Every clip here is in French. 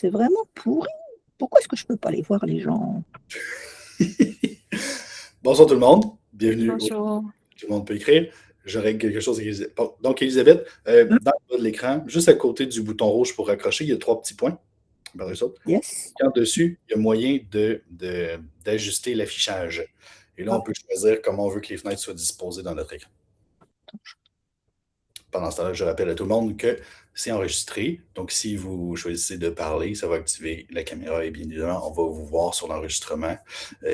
C'est vraiment pourri. Pourquoi est-ce que je peux pas aller voir les gens? Bonsoir tout le monde, bienvenue au Bonjour. Tout le monde peut écrire. Je règle quelque chose avec Elisabeth. Bon, donc, Elisabeth, Hein? dans le bas de l'écran, juste à côté du bouton rouge pour raccrocher, il y a 3 petits points. Par ça. Yes. Quand dessus, il y a moyen d'ajuster l'affichage. Et là, on peut choisir comment on veut que les fenêtres soient disposées dans notre écran. Pendant ce temps-là, je rappelle à tout le monde que c'est enregistré. Donc, si vous choisissez de parler, ça va activer la caméra et bien évidemment, on va vous voir sur l'enregistrement.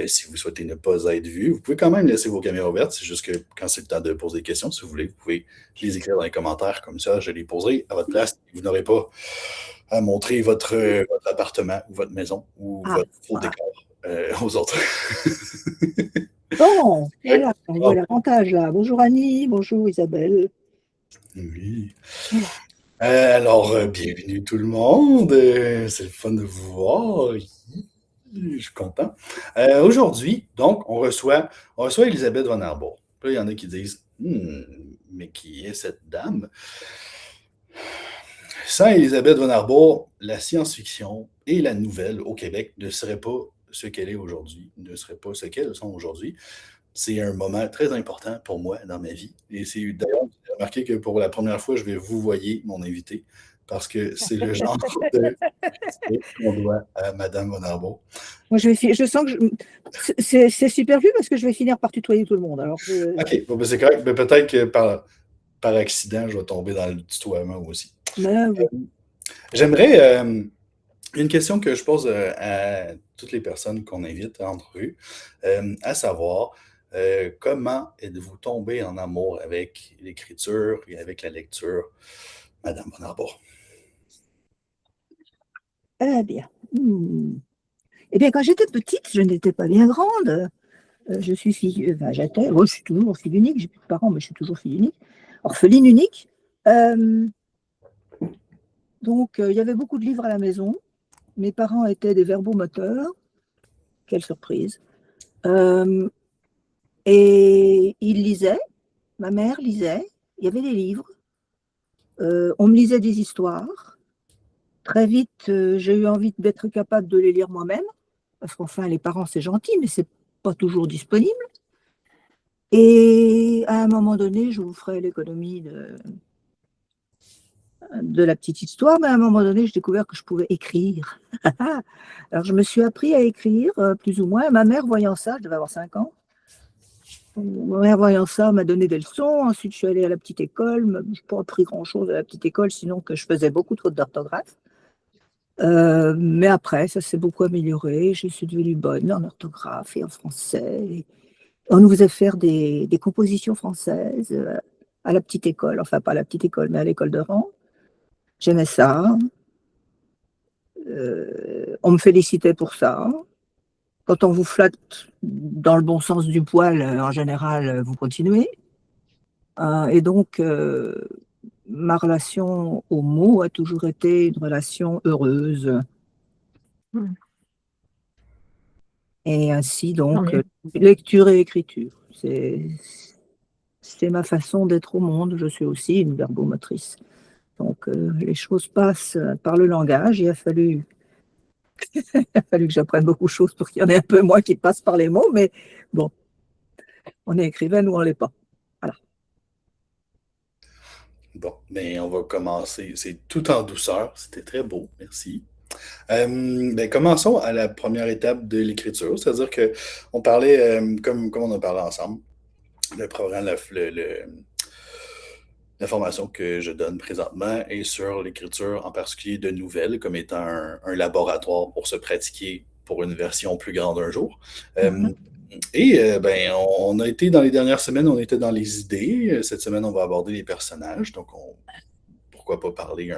Si vous souhaitez ne pas être vu, vous pouvez quand même laisser vos caméras ouvertes. C'est juste que quand c'est le temps de poser des questions, si vous voulez, vous pouvez les écrire dans les commentaires. Comme ça, je les poserai à votre place. Vous n'aurez pas à montrer votre appartement ou votre maison ou votre faux décor aux autres. Bon, voilà, on voit l'avantage là. Bonjour Annie, bonjour Isabelle. Oui. Alors, bienvenue tout le monde. C'est le fun de vous voir. Je suis content. Aujourd'hui, donc, on reçoit Elisabeth Von Arbour. Là, il y en a qui disent mais qui est cette dame? Sans Elisabeth Von Arbour, la science-fiction et la nouvelle au Québec ne seraient pas ce qu'elle est aujourd'hui, ne seraient pas ce qu'elles sont aujourd'hui. C'est un moment très important pour moi dans ma vie. Et c'est d'ailleurs, j'ai remarqué que pour la première fois, je vais vous voyer mon invité, parce que c'est le genre de qu'on doit à Madame Von Arbour. Moi, je sens que c'est super vu parce que je vais finir par tutoyer tout le monde. Alors OK, bon, ben c'est correct. Mais peut-être que par accident, je vais tomber dans le tutoiement aussi. Oui. J'aimerais une question que je pose à toutes les personnes qu'on invite à entrevue, à savoir comment êtes-vous tombé en amour avec l'écriture et avec la lecture, Madame Von Arbour? Eh bien. Eh bien, quand j'étais petite, je n'étais pas bien grande. Je suis fille, j'étais, je suis toujours fille unique, j'ai plus de parents, mais je suis toujours fille unique, orpheline unique. Donc, il y avait beaucoup de livres à la maison. Mes parents étaient des verbomoteurs. Quelle surprise. Et ils lisaient, ma mère lisait, il y avait des livres. On me lisait des histoires. Très vite, j'ai eu envie d'être capable de les lire moi-même, parce qu'enfin, les parents, c'est gentil, mais c'est pas toujours disponible. Et à un moment donné, je vous ferai l'économie de la petite histoire, mais à un moment donné, j'ai découvert que je pouvais écrire. Alors, je me suis appris à écrire, plus ou moins. Ma mère, voyant ça, je devais avoir 5 ans, ma mère, voyant ça, m'a donné des leçons. Ensuite, je suis allée à la petite école. Je n'ai pas appris grand-chose à la petite école, sinon que je faisais beaucoup trop d'orthographe. Mais après, ça s'est beaucoup amélioré. Je suis devenue bonne en orthographe et en français. On nous faisait faire des compositions françaises à la petite école. Enfin, pas à la petite école, mais à l'école de rang. J'aimais ça. On me félicitait pour ça. Quand on vous flatte dans le bon sens du poil, en général, vous continuez. Et donc, ma relation aux mots a toujours été une relation heureuse. Et ainsi, donc, lecture et écriture. C'est ma façon d'être au monde. Je suis aussi une verbomotrice. Donc, les choses passent par le langage. Il a fallu que j'apprenne beaucoup de choses pour qu'il y en ait un peu moins qui passent par les mots. Mais bon, on est écrivaine ou on ne l'est pas. Voilà. Bon, mais on va commencer. C'est tout en douceur. C'était très beau. Merci. Ben, commençons à la première étape de l'écriture, c'est-à-dire qu'on parlait, comme on a parlé ensemble, le programme, la formation que je donne présentement est sur l'écriture en particulier de nouvelles comme étant un laboratoire pour se pratiquer pour une version plus grande un jour. Ben, on a été dans les dernières semaines, on était dans les idées. Cette semaine, on va aborder les personnages. Donc, pourquoi pas parler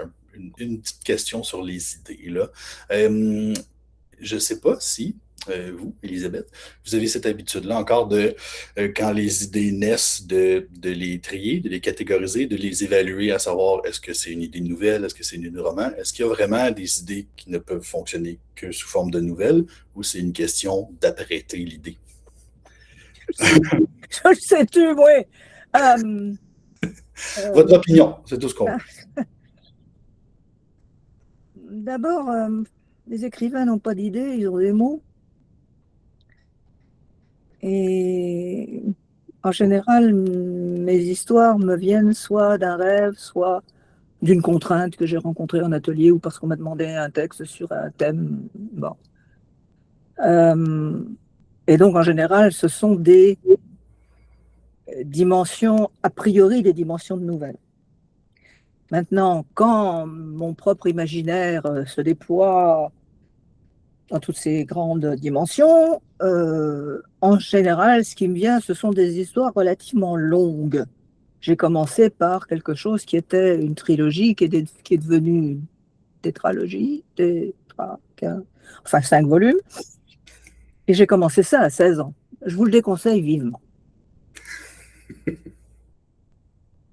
une petite question sur les idées, là. Je ne sais pas si vous, Elisabeth, vous avez cette habitude-là encore de, quand les idées naissent, de les trier, de les catégoriser, de les évaluer, à savoir est-ce que c'est une idée nouvelle, est-ce que c'est une idée de roman, est-ce qu'il y a vraiment des idées qui ne peuvent fonctionner que sous forme de nouvelles, ou c'est une question d'apprêter l'idée? Je le sais-tu, oui. Votre opinion, c'est tout ce qu'on veut. D'abord, Les écrivains n'ont pas d'idées, ils ont des mots. Et en général, mes histoires me viennent soit d'un rêve, soit d'une contrainte que j'ai rencontrée en atelier ou parce qu'on m'a demandé un texte sur un thème. Bon. Et donc, en général, ce sont des dimensions, a priori, des dimensions de nouvelles. Maintenant, quand mon propre imaginaire se déploie dans toutes ces grandes dimensions, en général, ce qui me vient, ce sont des histoires relativement longues. J'ai commencé par quelque chose qui était une trilogie, qui est devenue une tétralogie, enfin 5 volumes. Et j'ai commencé ça à 16 ans. Je vous le déconseille vivement.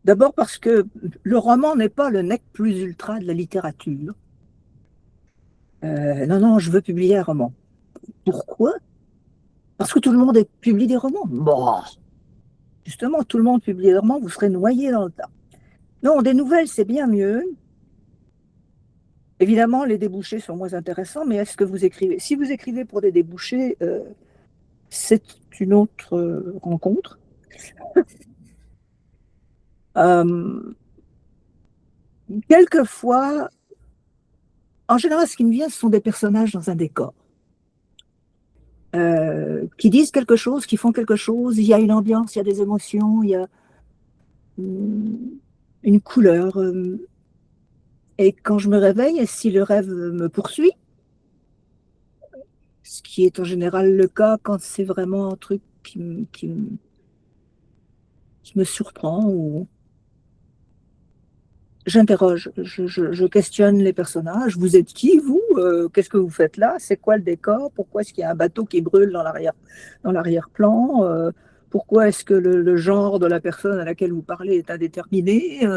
D'abord parce que le roman n'est pas le nec plus ultra de la littérature. Non, je veux publier un roman. Pourquoi? Parce que tout le monde publie des romans. Bon, justement, tout le monde publie des romans, vous serez noyé dans le tas. Non, des nouvelles, c'est bien mieux. Évidemment, les débouchés sont moins intéressants, mais est-ce que vous écrivez? Si vous écrivez pour des débouchés, c'est une autre rencontre. Quelquefois, en général, ce qui me vient, ce sont des personnages dans un décor. Qui disent quelque chose, qui font quelque chose, il y a une ambiance, il y a des émotions, il y a une couleur. Et quand je me réveille, si le rêve me poursuit, ce qui est en général le cas quand c'est vraiment un truc qui me surprend, ou j'interroge, je questionne les personnages. Vous êtes qui, vous? Qu'est-ce que vous faites là? C'est quoi le décor? Pourquoi est-ce qu'il y a un bateau qui brûle dans l'arrière-plan? Pourquoi est-ce que le genre de la personne à laquelle vous parlez est indéterminé?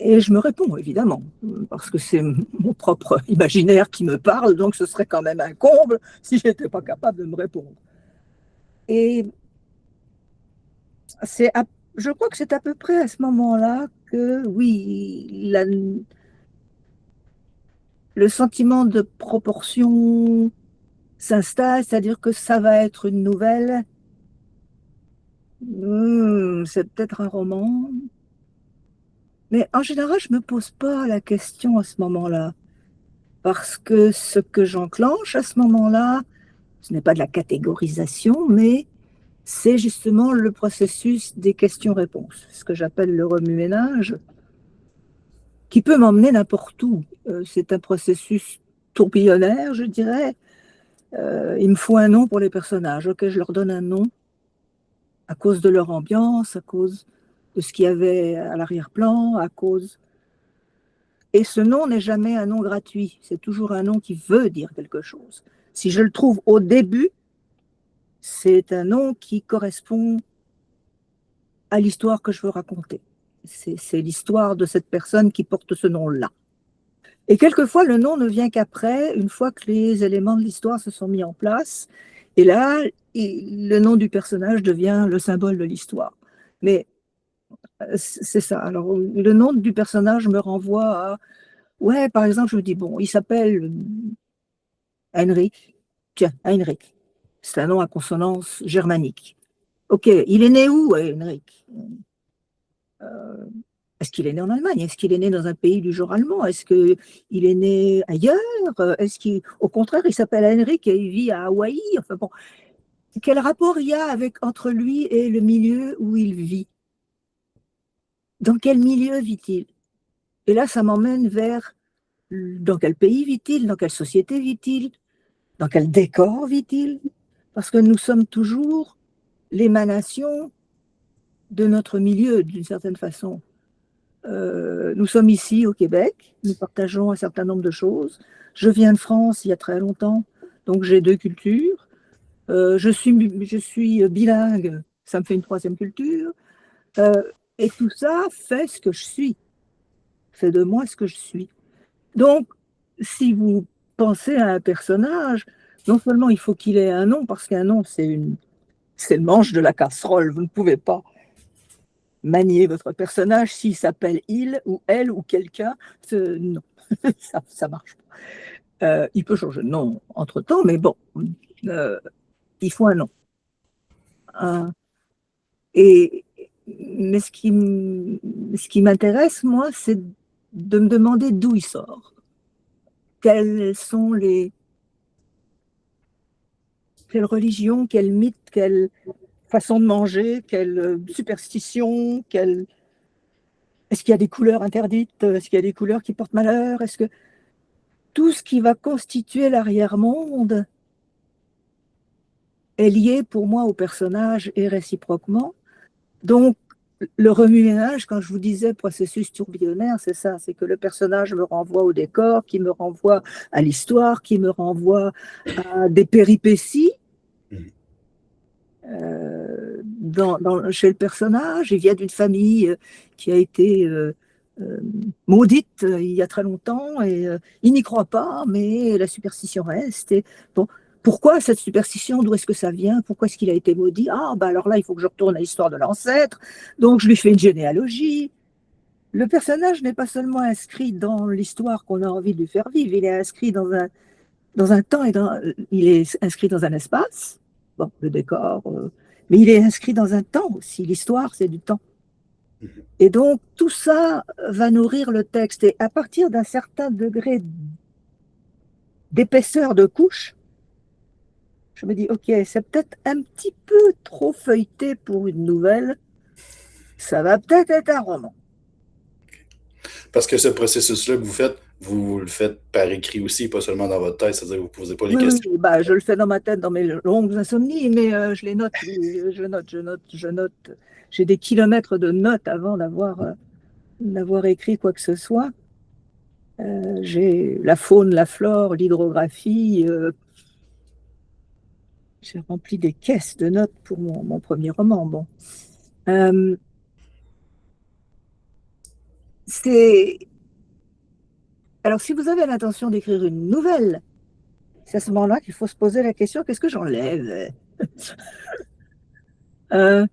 Et je me réponds, évidemment, parce que c'est mon propre imaginaire qui me parle, donc ce serait quand même un comble si je n'étais pas capable de me répondre. Et je crois que c'est à peu près à ce moment-là que, oui, le sentiment de proportion s'installe, c'est-à-dire que ça va être une nouvelle. C'est peut-être un roman. Mais en général, je ne me pose pas la question à ce moment-là. Parce que ce que j'enclenche à ce moment-là, ce n'est pas de la catégorisation, mais c'est justement le processus des questions-réponses, ce que j'appelle le remue-ménage, qui peut m'emmener n'importe où. C'est un processus tourbillonnaire, je dirais. Il me faut un nom pour les personnages. Ok, je leur donne un nom à cause de leur ambiance, à cause de ce qu'il y avait à l'arrière-plan, à cause... Et ce nom n'est jamais un nom gratuit, c'est toujours un nom qui veut dire quelque chose. Si je le trouve au début, c'est un nom qui correspond à l'histoire que je veux raconter. C'est l'histoire de cette personne qui porte ce nom-là. Et quelquefois, le nom ne vient qu'après, une fois que les éléments de l'histoire se sont mis en place. Et là, le nom du personnage devient le symbole de l'histoire. Mais c'est ça. Alors, le nom du personnage me renvoie à... Ouais, par exemple, je me dis, bon, il s'appelle Heinrich. Tiens, Heinrich. C'est un nom à consonance germanique. Ok, il est né où, Heinrich? Est-ce qu'il est né en Allemagne? Est-ce qu'il est né dans un pays du genre allemand? Est-ce qu'il est né ailleurs? Est-ce qu'au contraire, il s'appelle Heinrich et il vit à Hawaï? Enfin bon, quel rapport il y a entre lui et le milieu où il vit? Dans quel milieu vit-il? Et là, ça m'emmène vers dans quel pays vit-il? Dans quelle société vit-il? Dans quel décor vit-il? Parce que nous sommes toujours l'émanation de notre milieu, d'une certaine façon. Nous sommes ici au Québec, nous partageons un certain nombre de choses. Je viens de France il y a très longtemps, donc j'ai 2 cultures. Je suis bilingue, ça me fait une 3e culture. Et tout ça fait ce que je suis, fait de moi ce que je suis. Donc, si vous pensez à un personnage, non seulement il faut qu'il ait un nom, parce qu'un nom, c'est le manche de la casserole. Vous ne pouvez pas manier votre personnage s'il s'appelle il ou elle ou quelqu'un. Non. Ça marche pas. Il peut changer de nom entre-temps, mais bon, il faut un nom. Euh, et, mais ce qui m'intéresse, moi, c'est de me demander d'où il sort. Quelles sont quelle religion, quel mythe, quelle façon de manger, quelle superstition, est-ce qu'il y a des couleurs interdites, est-ce qu'il y a des couleurs qui portent malheur, est-ce que tout ce qui va constituer l'arrière-monde est lié pour moi au personnage et réciproquement. Donc, le remue-ménage, quand je vous disais processus tourbillonnaire, c'est ça, c'est que le personnage me renvoie au décor, qui me renvoie à l'histoire, qui me renvoie à des péripéties. Chez le personnage, il vient d'une famille qui a été maudite il y a très longtemps et il n'y croit pas, mais la superstition reste. Et, bon, pourquoi cette superstition? D'où est-ce que ça vient? Pourquoi est-ce qu'il a été maudit? Ah, bah alors là, il faut que je retourne à l'histoire de l'ancêtre. Donc, je lui fais une généalogie. Le personnage n'est pas seulement inscrit dans l'histoire qu'on a envie de lui faire vivre, il est inscrit dans un temps et il est inscrit dans un espace. Bon, le décor, mais il est inscrit dans un temps aussi. L'histoire, c'est du temps. Et donc, tout ça va nourrir le texte. Et à partir d'un certain degré d'épaisseur de couche, je me dis, OK, c'est peut-être un petit peu trop feuilleté pour une nouvelle. Ça va peut-être être un roman. Parce que ce processus-là que vous le faites par écrit aussi, pas seulement dans votre tête, c'est-à-dire que vous ne posez pas les Oui, questions. oui, bah, je le fais dans ma tête, dans mes longues insomnies, mais je les note, je note. J'ai des kilomètres de notes avant d'avoir écrit quoi que ce soit. J'ai la faune, la flore, l'hydrographie. J'ai rempli des caisses de notes pour mon premier roman. Bon. Euh, c'est... Alors, si vous avez l'intention d'écrire une nouvelle, c'est à ce moment-là qu'il faut se poser la question, qu'est-ce que j'enlève? euh,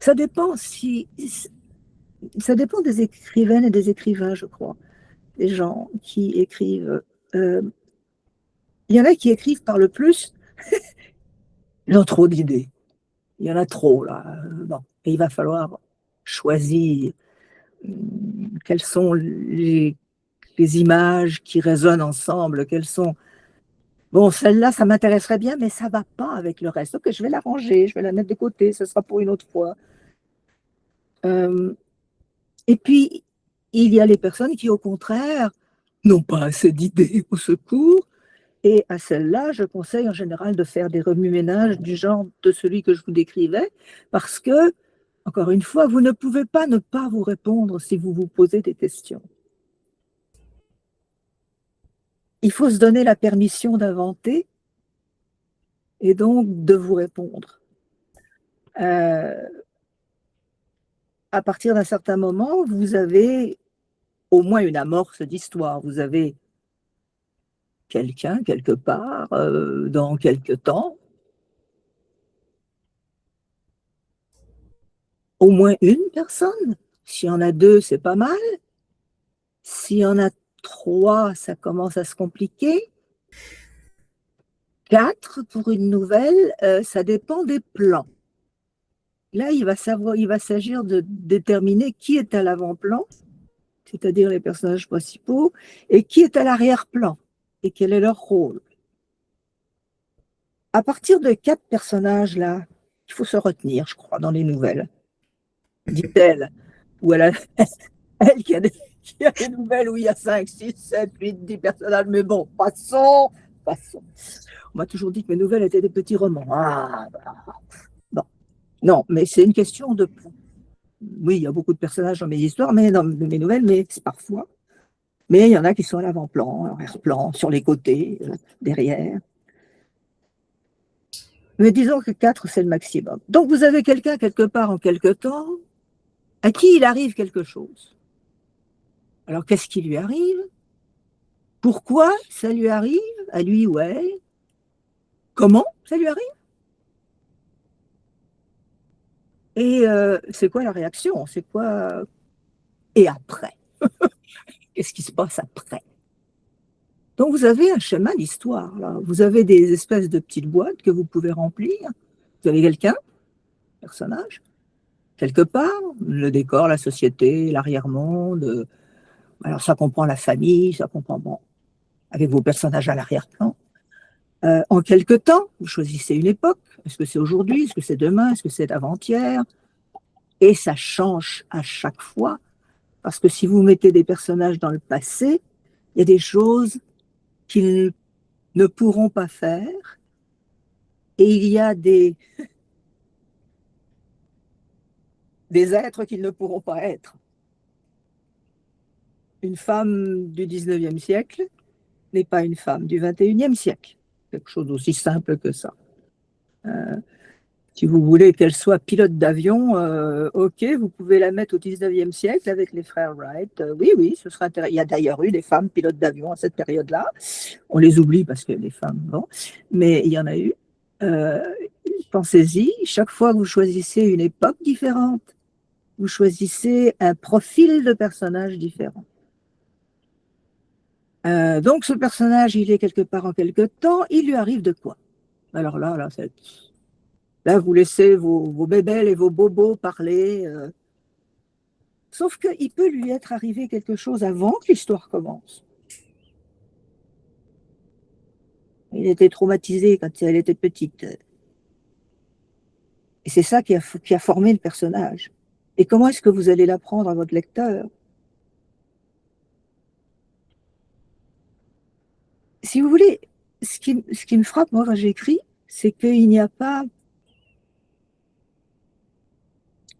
Ça dépend ça dépend des écrivaines et des écrivains, je crois. Des gens qui écrivent. Euh, il y en a qui écrivent par le plus. Ils ont trop d'idées. Il y en a trop, là. Bon. Et il va falloir choisir quelles sont les images qui résonnent ensemble, quelles sont... Bon, celle-là, ça m'intéresserait bien, mais ça ne va pas avec le reste. Ok, je vais la ranger, je vais la mettre de côté, ce sera pour une autre fois. Et puis, il y a les personnes qui, au contraire, n'ont pas assez d'idées au secours. Et à celles-là, je conseille en général de faire des remue-ménages du genre de celui que je vous décrivais, parce que, encore une fois, vous ne pouvez pas ne pas vous répondre si vous vous posez des questions. Il faut se donner la permission d'inventer et donc de vous répondre. À partir d'un certain moment, vous avez au moins une amorce d'histoire. Vous avez quelqu'un quelque part, dans quelque temps, au moins une personne. S'il y en a deux, c'est pas mal. S'il y en a trois, ça commence à se compliquer. Quatre pour une nouvelle, ça dépend des plans. Là, il va s'agir de déterminer qui est à l'avant-plan, c'est-à-dire les personnages principaux, et qui est à l'arrière-plan, et quel est leur rôle. À partir de quatre personnages-là, il faut se retenir, je crois, dans les nouvelles, dit-elle, ou elle qui a des nouvelles où il y a 5, 6, 7, 8, 10 personnages, mais bon, passons. On m'a toujours dit que mes nouvelles étaient des petits romans. Ah, bah, bon. Non, mais c'est une question de... Oui, il y a beaucoup de personnages dans mes histoires, mais dans mes nouvelles, mais c'est parfois. Mais il y en a qui sont à l'avant-plan, à l'arrière-plan, sur les côtés, derrière. Mais disons que 4, c'est le maximum. Donc vous avez quelqu'un quelque part en quelque temps à qui il arrive quelque chose. Alors qu'est-ce qui lui arrive? Pourquoi ça lui arrive? À lui ou à elle? Comment ça lui arrive? Et c'est quoi la réaction? C'est quoi? Et après? qu'est-ce qui se passe après. Donc vous avez un schéma d'histoire, là. Vous avez des espèces de petites boîtes que vous pouvez remplir. Vous avez quelqu'un, personnage, quelque part, le décor, la société, l'arrière-monde. Alors ça comprend la famille, ça comprend, bon, avec vos personnages à l'arrière-plan. En quelque temps, vous choisissez une époque. Est-ce que c'est aujourd'hui? Est-ce que c'est demain? Est-ce que c'est avant-hier? Et ça change à chaque fois, parce que si vous mettez des personnages dans le passé, il y a des choses qu'ils ne pourront pas faire, et il y a des êtres qu'ils ne pourront pas être. Une femme du 19e siècle n'est pas une femme du 21e siècle. Quelque chose d'aussi simple que ça. Si vous voulez qu'elle soit pilote d'avion, ok, vous pouvez la mettre au 19e siècle avec les frères Wright. Oui, oui, ce sera intéressant. Il y a d'ailleurs eu des femmes pilotes d'avion à cette période-là. On les oublie parce que les femmes, bon, mais il y en a eu. Pensez-y, chaque fois que vous choisissez une époque différente, vous choisissez un profil de personnage différent. Donc ce personnage, il est quelque part en quelque temps, il lui arrive de quoi? Alors là, vous laissez vos bébelles et vos bobos parler. Sauf qu'il peut lui être arrivé quelque chose avant que l'histoire commence. Il était traumatisé quand elle était petite. Et c'est ça qui a formé le personnage. Et comment est-ce que vous allez l'apprendre à votre lecteur? Si vous voulez, ce qui me frappe, moi, quand j'écris, c'est qu'il n'y a pas...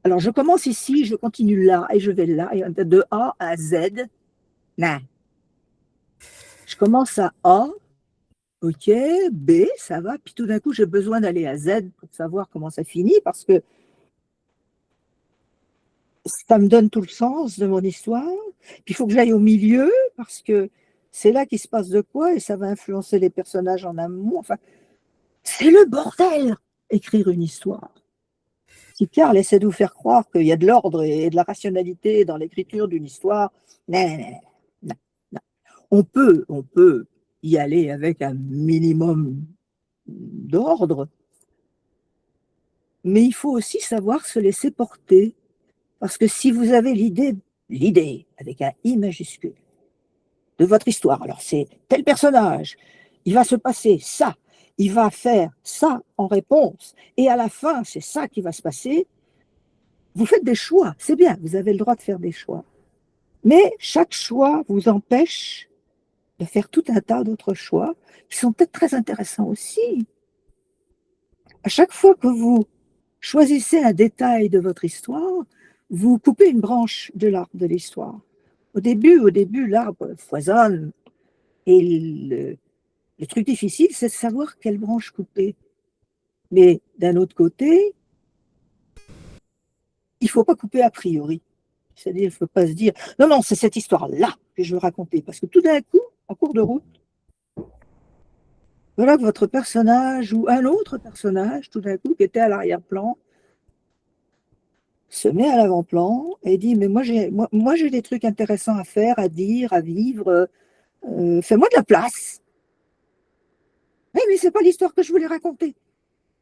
Alors, je commence ici, je continue là, et je vais là, et de A à Z. Non. Je commence à A, ok, B, ça va, puis tout d'un coup, j'ai besoin d'aller à Z pour savoir comment ça finit, parce que ça me donne tout le sens de mon histoire. Puis il faut que j'aille au milieu, parce que c'est là qu'il se passe de quoi, et ça va influencer les personnages en amont. Enfin, c'est le bordel, écrire une histoire. Si Karl essaie de vous faire croire qu'il y a de l'ordre et de la rationalité dans l'écriture d'une histoire, non, non, non, non. On peut y aller avec un minimum d'ordre, mais il faut aussi savoir se laisser porter. Parce que si vous avez l'idée avec un I majuscule, de votre histoire, alors c'est tel personnage, il va se passer ça, il va faire ça en réponse, et à la fin, c'est ça qui va se passer, vous faites des choix, c'est bien, vous avez le droit de faire des choix. Mais chaque choix vous empêche de faire tout un tas d'autres choix qui sont peut-être très intéressants aussi. À chaque fois que vous choisissez un détail de votre histoire, vous coupez une branche de l'arbre de l'histoire. Au début, l'arbre foisonne et le truc difficile, c'est de savoir quelle branche couper. Mais d'un autre côté, il ne faut pas couper a priori. C'est-à-dire, il ne faut pas se dire, non, non, c'est cette histoire-là que je veux raconter. Parce que tout d'un coup, en cours de route, voilà que votre personnage ou un autre personnage, tout d'un coup, qui était à l'arrière-plan, se met à l'avant-plan et dit, mais moi j'ai des trucs intéressants à faire, à dire, à vivre, fais-moi de la place. Mais c'est pas l'histoire que je voulais raconter.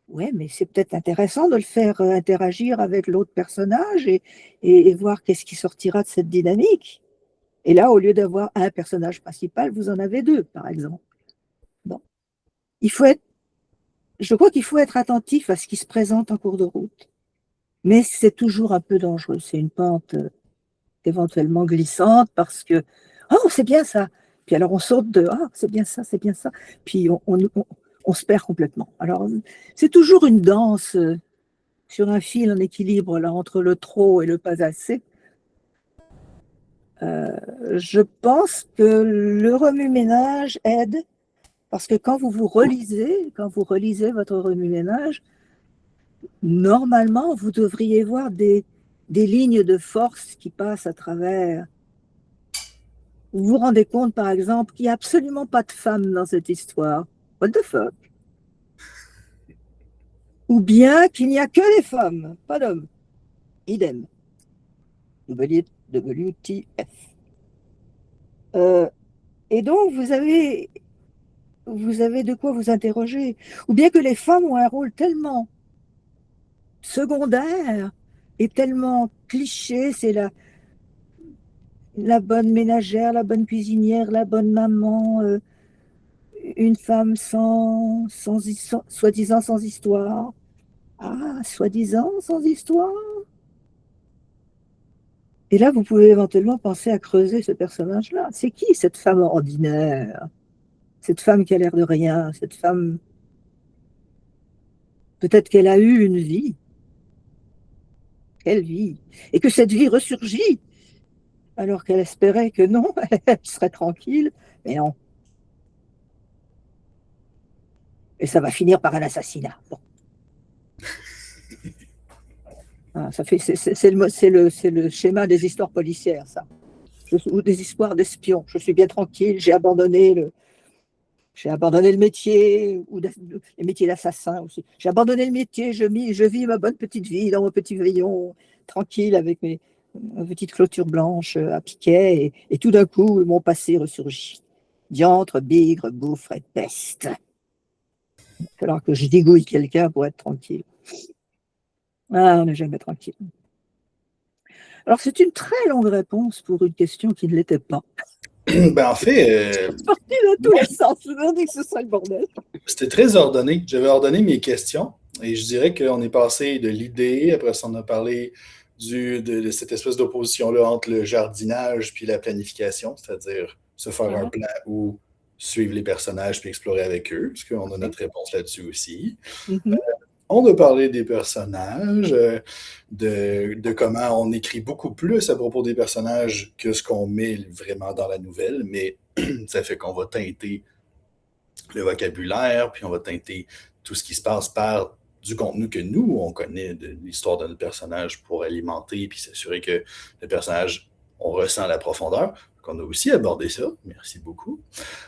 Ouais, mais c'est peut-être intéressant de le faire interagir avec l'autre personnage et voir qu'est-ce qui sortira de cette dynamique. Et là, au lieu d'avoir un personnage principal, vous en avez deux, par exemple. Bon. Je crois qu'il faut être attentif à ce qui se présente en cours de route. Mais c'est toujours un peu dangereux. C'est une pente éventuellement glissante parce que, oh, c'est bien ça. Puis alors on saute de, ah, c'est bien ça, c'est bien ça. Puis on se perd complètement. Alors, c'est toujours une danse sur un fil en équilibre là, entre le trop et le pas assez. Je pense que le remue-ménage aide parce que quand vous relisez votre remue-ménage, normalement, vous devriez voir des lignes de force qui passent à travers. Vous vous rendez compte, par exemple, qu'il n'y a absolument pas de femmes dans cette histoire. What the fuck? Ou bien qu'il n'y a que des femmes, pas d'hommes. Idem. WTF. Euh, et donc, vous avez de quoi vous interroger. Ou bien que les femmes ont un rôle tellement secondaire et tellement cliché, c'est la bonne ménagère, la bonne cuisinière, la bonne maman, une femme soi-disant sans histoire. Ah, soi-disant sans histoire. Et là, vous pouvez éventuellement penser à creuser ce personnage-là. C'est qui cette femme ordinaire? Cette femme qui a l'air de rien, cette femme, peut-être qu'elle a eu une vie. Quelle vie? Et que cette vie ressurgit alors qu'elle espérait que non, elle serait tranquille. Mais non. Et ça va finir par un assassinat. Bon. Ah, ça fait, c'est le schéma des histoires policières, ça. Ou des histoires d'espions. Je suis bien tranquille, j'ai abandonné le métier, ou le métier d'assassin aussi. J'ai abandonné le métier, je vis ma bonne petite vie dans mon petit rayon, tranquille, avec ma petite clôture blanche à piquet, et tout d'un coup, mon passé ressurgit. Diantre, bigre, gouffre et peste. Il va falloir que je dégouille quelqu'un pour être tranquille. Ah, on n'est jamais tranquille. Alors, c'est une très longue réponse pour une question qui ne l'était pas. Ben, en fait, C'est parti dans tous les sens. Je me dis que ce serait le bordel. c'était très ordonné. J'avais ordonné mes questions et je dirais qu'on est passé de l'idée, après ça, on a parlé de cette espèce d'opposition-là entre le jardinage puis la planification, c'est-à-dire se faire un plan ou suivre les personnages puis explorer avec eux, parce qu'on a notre réponse là-dessus aussi. Mhm. On a parlé des personnages, de comment on écrit beaucoup plus à propos des personnages que ce qu'on met vraiment dans la nouvelle, mais ça fait qu'on va teinter le vocabulaire, puis on va teinter tout ce qui se passe par du contenu que nous, on connaît de l'histoire de notre personnage pour alimenter, puis s'assurer que le personnage, on ressent la profondeur. On a aussi abordé ça. Merci beaucoup.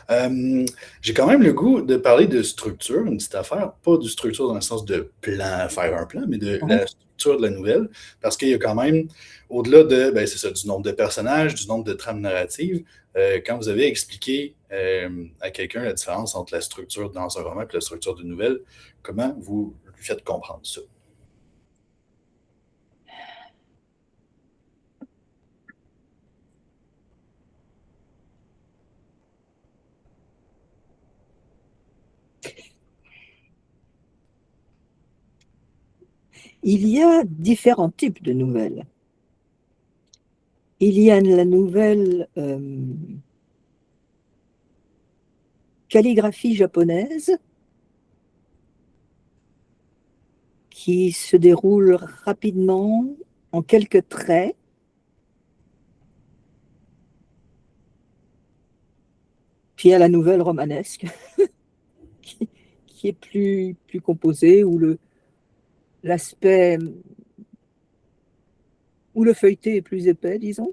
J'ai quand même le goût de parler de structure, une petite affaire, pas de structure dans le sens de plan, faire un plan, mais de la structure de la nouvelle, parce qu'il y a quand même, au-delà de, ben c'est ça, du nombre de personnages, du nombre de trames narratives, quand vous avez expliqué à quelqu'un la différence entre la structure dans un roman et la structure d'une nouvelle, comment vous lui faites comprendre ça? Il y a différents types de nouvelles. Il y a la nouvelle calligraphie japonaise qui se déroule rapidement en quelques traits. Puis il y a la nouvelle romanesque qui est plus composée, où l'aspect, où le feuilleté est plus épais, disons,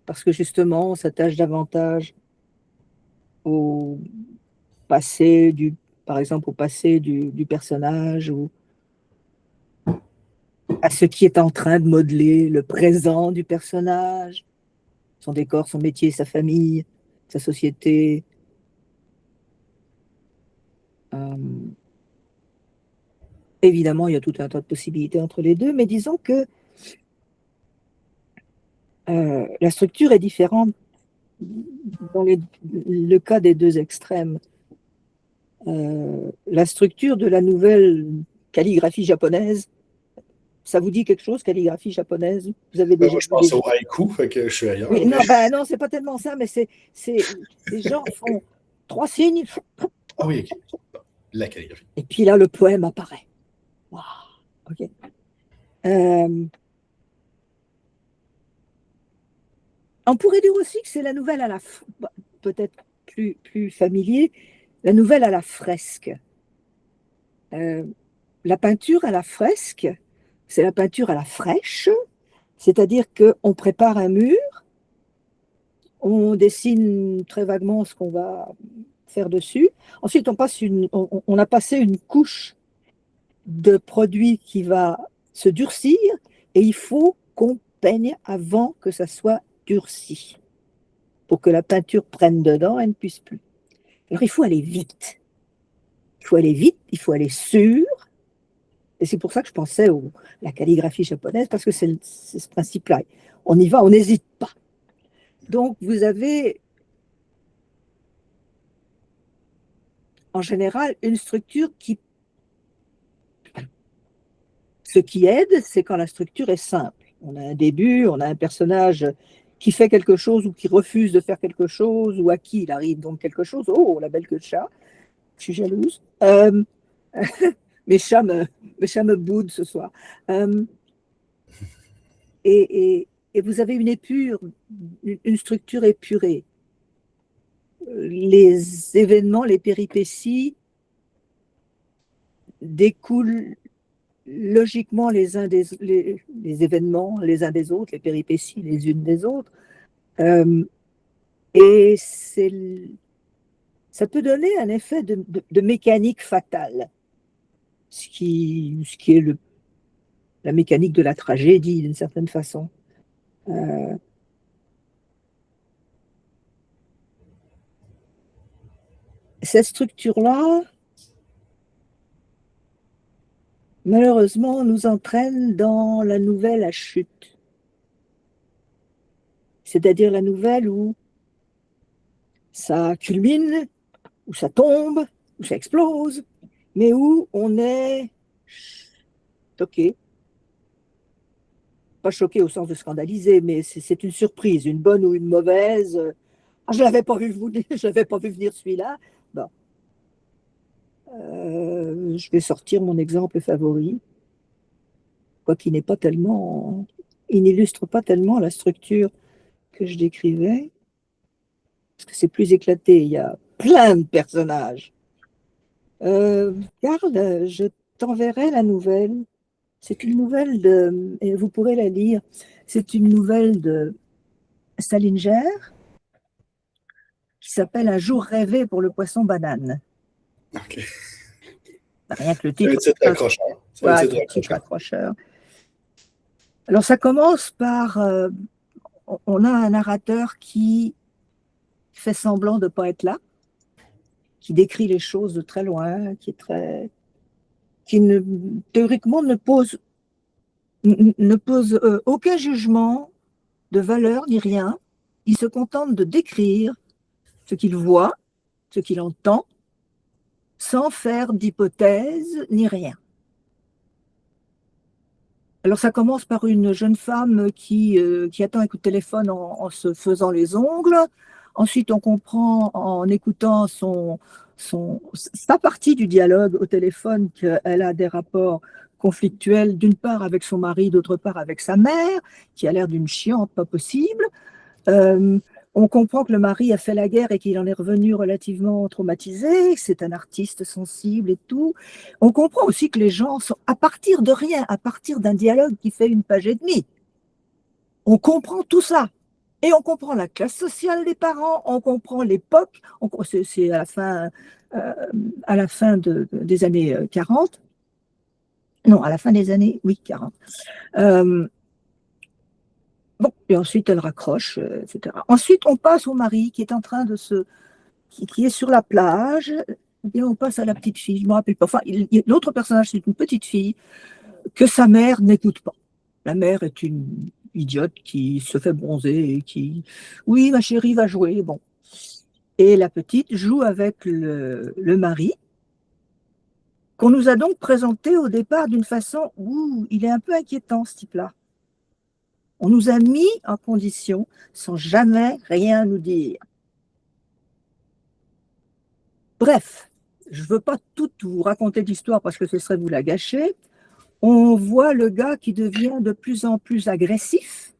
parce que justement, on s'attache davantage au passé par exemple, au passé du personnage, ou à ce qui est en train de modeler le présent du personnage, son décor, son métier, sa famille, sa société. Euh, Évidemment, il y a tout un tas de possibilités entre les deux, mais disons que la structure est différente dans le cas des deux extrêmes. La structure de la nouvelle calligraphie japonaise, ça vous dit quelque chose, calligraphie japonaise? Vous avez Ben, déjà moi, je vu pense des... au haïku, fait que je suis ailleurs. Oui, Mais... non, ben non, c'est pas tellement ça, mais les gens font trois signes, Ah oui, ok. Bon, la calligraphie. et puis là, le poème apparaît. Wow, ok. Euh, on pourrait dire aussi que c'est la nouvelle à peut-être plus familier, la nouvelle à la fresque. Euh, la peinture à la fresque, c'est la peinture à la fraîche, c'est-à-dire qu'on prépare un mur, on dessine très vaguement ce qu'on va faire dessus. Ensuite, on a passé une couche de produit qui va se durcir et il faut qu'on peigne avant que ça soit durci. pour que la peinture prenne dedans et ne puisse plus. Alors il faut aller vite. Il faut aller vite, il faut aller sûr. Et c'est pour ça que je pensais à la calligraphie japonaise, parce que c'est ce principe-là. On y va, on n'hésite pas. Donc vous avez en général une structure qui... Ce qui aide, c'est quand la structure est simple. On a un début, on a un personnage qui fait quelque chose ou qui refuse de faire quelque chose, ou à qui il arrive donc quelque chose. Oh, la belle queue de chat, je suis jalouse. Mes chats me boudent ce soir. Et vous avez une épure, une structure épurée. Les événements, les péripéties découlent logiquement les événements les uns des autres, les péripéties les unes des autres. Et ça peut donner un effet de mécanique fatale, ce qui est la mécanique de la tragédie d'une certaine façon. Cette structure-là, malheureusement, nous entraîne dans la nouvelle à chute. C'est-à-dire la nouvelle où ça culmine, où ça tombe, où ça explose, mais où on est choqué. Pas choqué au sens de scandalisé, mais c'est une surprise, une bonne ou une mauvaise. Je ne l'avais pas vu venir celui-là. Bon. Je vais sortir mon exemple favori, quoiqu'il n'est pas tellement, il n'illustre pas tellement la structure que je décrivais, parce que c'est plus éclaté, il y a plein de personnages. Karl, je t'enverrai la nouvelle. C'est une nouvelle et vous pourrez la lire, c'est une nouvelle de Salinger qui s'appelle Un jour rêvé pour le poisson banane. OK. Rien que le titre. C'est un accrocheur. Ouais, le titre accrocheur. Alors ça commence par, on a un narrateur qui fait semblant de ne pas être là, qui décrit les choses de très loin, qui théoriquement ne pose aucun jugement de valeur ni rien. Il se contente de décrire ce qu'il voit, ce qu'il entend, sans faire d'hypothèse ni rien. Alors ça commence par une jeune femme qui attend un coup de téléphone en se faisant les ongles. Ensuite, on comprend en écoutant sa partie du dialogue au téléphone qu'elle a des rapports conflictuels, d'une part avec son mari, d'autre part avec sa mère, qui a l'air d'une chiante pas possible. On comprend que le mari a fait la guerre et qu'il en est revenu relativement traumatisé, c'est un artiste sensible et tout. On comprend aussi que les gens sont, à partir de rien, à partir d'un dialogue qui fait une page et demie, on comprend tout ça. Et on comprend la classe sociale des parents, on comprend l'époque, c'est à la fin des années 40. Non, à la fin des années, oui, 40. Bon, et ensuite elle raccroche, etc. Ensuite, on passe au mari qui est en train qui est sur la plage, et on passe à la petite fille, je ne me rappelle pas. Enfin, l'autre personnage, c'est une petite fille que sa mère n'écoute pas. La mère est une idiote qui se fait bronzer et qui, oui, ma chérie va jouer, bon. Et la petite joue avec le mari, qu'on nous a donc présenté au départ d'une façon où il est un peu inquiétant, ce type-là. On nous a mis en condition sans jamais rien nous dire. Bref, je ne veux pas tout vous raconter l'histoire parce que ce serait vous la gâcher. On voit le gars qui devient de plus en plus agressif.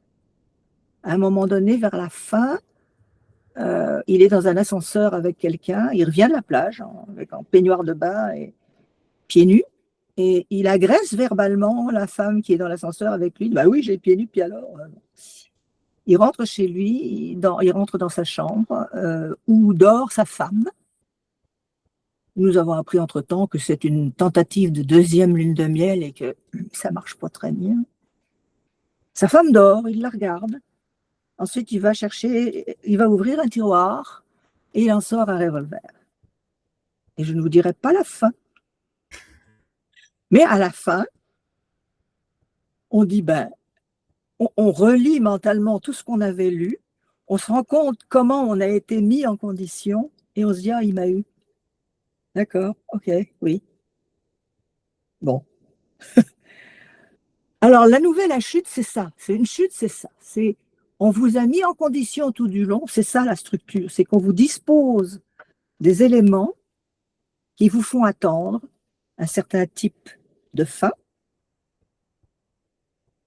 À un moment donné, vers la fin, il est dans un ascenseur avec quelqu'un. Il revient de la plage en peignoir de bain et pieds nus. Et il agresse verbalement la femme qui est dans l'ascenseur avec lui. Bah oui, j'ai pieds nus, puis alors. Il rentre chez lui, il rentre dans sa chambre où dort sa femme. Nous avons appris entre-temps que c'est une tentative de deuxième lune de miel et que ça ne marche pas très bien. Sa femme dort, il la regarde. Ensuite, il va ouvrir un tiroir et il en sort un revolver. Et je ne vous dirai pas la fin. Mais à la fin, on dit, on relit mentalement tout ce qu'on avait lu, on se rend compte comment on a été mis en condition et on se dit, ah, il m'a eu. D'accord, ok, oui. Bon. Alors, la nouvelle à chute, c'est ça. C'est une chute, c'est ça. On vous a mis en condition tout du long, c'est ça la structure. C'est qu'on vous dispose des éléments qui vous font attendre un certain type de fin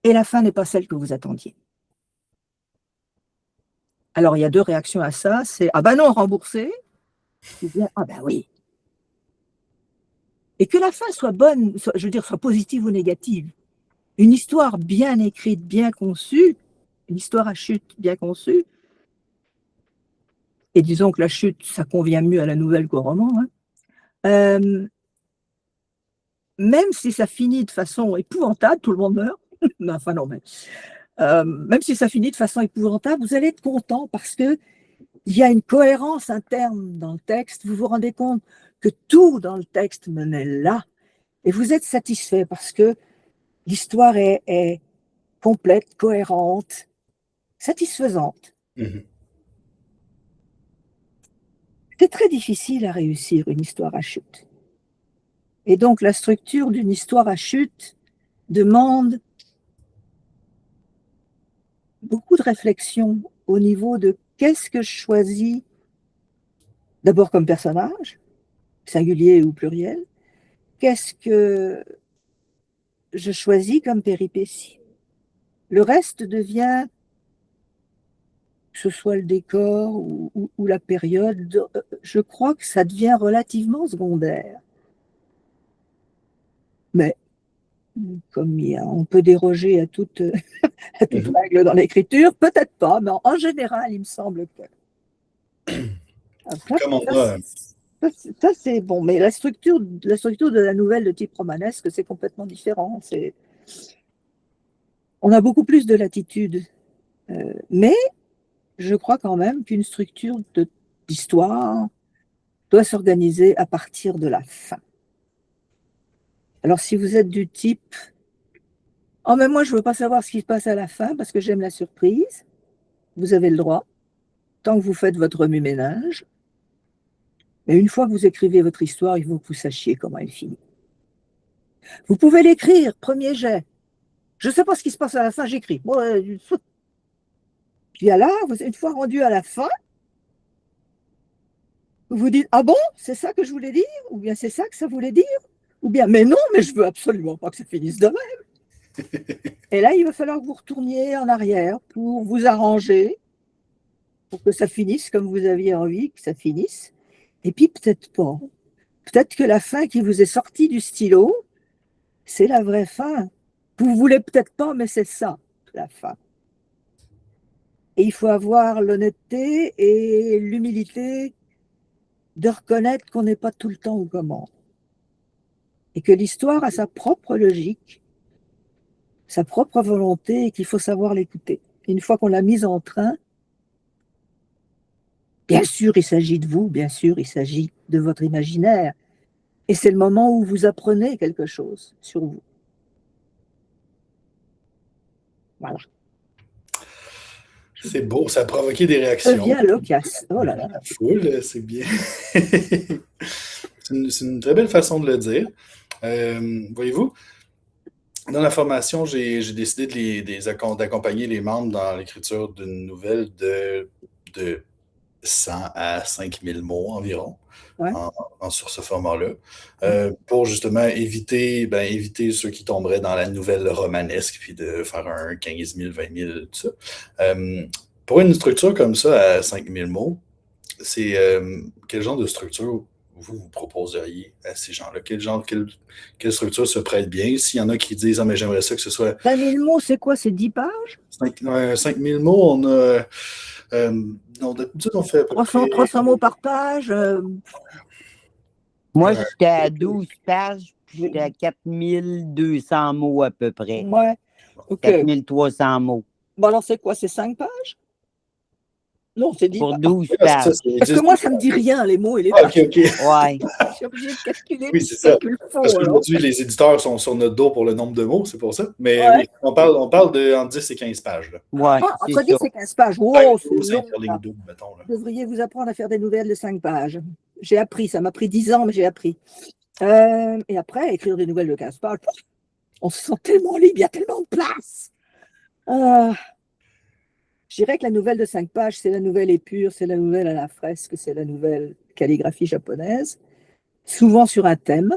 et la fin n'est pas celle que vous attendiez. Alors, il y a deux réactions à ça. C'est, ah ben non, remboursé. Ou bien, ah ben oui. Et que la fin soit bonne, je veux dire, soit positive ou négative. Une histoire bien écrite, bien conçue, une histoire à chute bien conçue, et disons que la chute, ça convient mieux à la nouvelle qu'au roman, hein, même si ça finit de façon épouvantable, tout le monde meurt, mais enfin non, mais même si ça finit de façon épouvantable, vous allez être content parce que il y a une cohérence interne dans le texte, vous vous rendez compte que tout dans le texte menait là, et vous êtes satisfait parce que l'histoire est complète, cohérente, satisfaisante. Mhm. C'est très difficile à réussir une histoire à chute. Et donc la structure d'une histoire à chute demande beaucoup de réflexion au niveau de qu'est-ce que je choisis d'abord comme personnage, singulier ou pluriel, qu'est-ce que je choisis comme péripétie. Le reste devient, que ce soit le décor ou la période, je crois que ça devient relativement secondaire. Mais comme on peut déroger à toute règle dans l'écriture, peut-être pas, mais en général, il me semble que. Comme on a, Ça, c'est bon, mais la structure de la nouvelle de type romanesque, c'est complètement différent. On a beaucoup plus de latitude, mais je crois quand même qu'une structure d'histoire doit s'organiser à partir de la fin. Alors, si vous êtes du type « Oh, mais moi, je ne veux pas savoir ce qui se passe à la fin parce que j'aime la surprise », vous avez le droit, tant que vous faites votre remue-ménage. Mais une fois que vous écrivez votre histoire, il faut que vous sachiez comment elle finit. Vous pouvez l'écrire, premier jet. Je ne sais pas ce qui se passe à la fin, j'écris. Puis là, une fois rendu à la fin, vous vous dites « Ah bon, c'est ça que je voulais dire ?» ou bien « C'est ça que ça voulait dire ?» ou bien « Mais non, mais je veux absolument pas que ça finisse de même. » Et là, il va falloir que vous retourniez en arrière pour vous arranger, pour que ça finisse comme vous aviez envie que ça finisse. Et puis peut-être pas. Peut-être que la fin qui vous est sortie du stylo, c'est la vraie fin. Vous ne voulez peut-être pas, mais c'est ça, la fin. Et il faut avoir l'honnêteté et l'humilité de reconnaître qu'on n'est pas tout le temps aux commandes. Et que l'histoire a sa propre logique, sa propre volonté, et qu'il faut savoir l'écouter. Une fois qu'on l'a mise en train, bien sûr, il s'agit de vous, bien sûr, il s'agit de votre imaginaire. Et c'est le moment où vous apprenez quelque chose sur vous. Voilà. c'est beau, ça a provoqué des Je réactions. deviens loquace. Oh là là. Foule, c'est bien. C'est une très belle façon de le dire. Voyez-vous, dans la formation, j'ai décidé d'accompagner les membres dans l'écriture d'une nouvelle de 100 à 5000 mots environ, Ouais. sur ce format-là, pour justement éviter ceux qui tomberaient dans la nouvelle romanesque, puis de faire un 15 000, 20 000, tout ça. Pour une structure comme ça, à 5000 mots, c'est quel genre de structure vous proposeriez à ces gens-là? Quelle structure se prête bien? S'il y en a qui disent « Ah, mais j'aimerais ça que ce soit… » 5000 mots, c'est quoi? C'est 10 pages? 5000 mots, on a… non, d'habitude, on fait à peu 300 mots par page? Moi, j'étais à 12 pages, puis j'étais à 4200 mots à peu près. Ouais. OK. 4300 mots. Bon, alors c'est quoi? C'est 5 pages? Non, c'est 10 pour pages. 12 Ah, c'est ça, pages. c'est Parce que 10. moi, ça ne me dit rien, les mots et les Ah, pages. ok. Ouais. Je suis obligée de calculer Oui, des c'est ça. calculs faux. Parce Alors. qu'aujourd'hui, les éditeurs sont sur notre dos pour le nombre de mots, c'est pour ça. Mais Ouais. oui, on parle de entre 10 et 15 pages. Là. Ouais, Ah, c'est entre 10 ça. et 15 pages. Ouais, Oh, c'est 12 long. interlignes doubles, mettons. Là. Vous devriez vous apprendre à faire des nouvelles de 5 pages. J'ai appris, ça m'a pris 10 ans, mais j'ai appris. Et après, écrire des nouvelles de 15 pages, on se sent tellement libre, il y a tellement de place. Je dirais que la nouvelle de 5 pages, c'est la nouvelle épure, c'est la nouvelle à la fresque, c'est la nouvelle calligraphie japonaise, souvent sur un thème.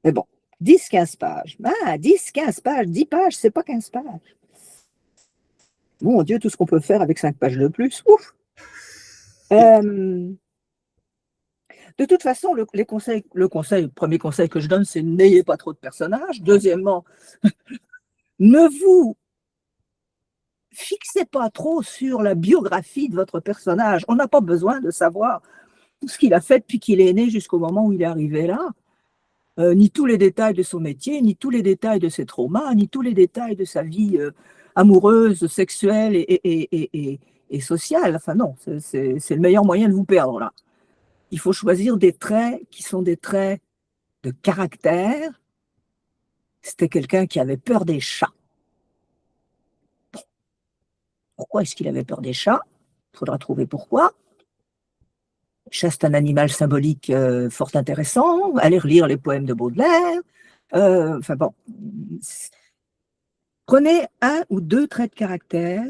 Mais bon, 10-15 pages. 10-15 pages, 10 pages, c'est pas 15 pages. Mon Dieu, tout ce qu'on peut faire avec 5 pages de plus. Ouf! De toute façon, le premier conseil que je donne, c'est n'ayez pas trop de personnages. Deuxièmement, ne vous fixez pas trop sur la biographie de votre personnage. On n'a pas besoin de savoir tout ce qu'il a fait depuis qu'il est né jusqu'au moment où il est arrivé là. Ni tous les détails de son métier, ni tous les détails de ses traumas, ni tous les détails de sa vie amoureuse, sexuelle et sociale. Enfin non, c'est le meilleur moyen de vous perdre là. Il faut choisir des traits qui sont des traits de caractère. C'était quelqu'un qui avait peur des chats. Pourquoi est-ce qu'il avait peur des chats? Il faudra trouver pourquoi. Le chat, c'est un animal symbolique fort intéressant. Allez relire les poèmes de Baudelaire. Enfin bon. Prenez un ou deux traits de caractère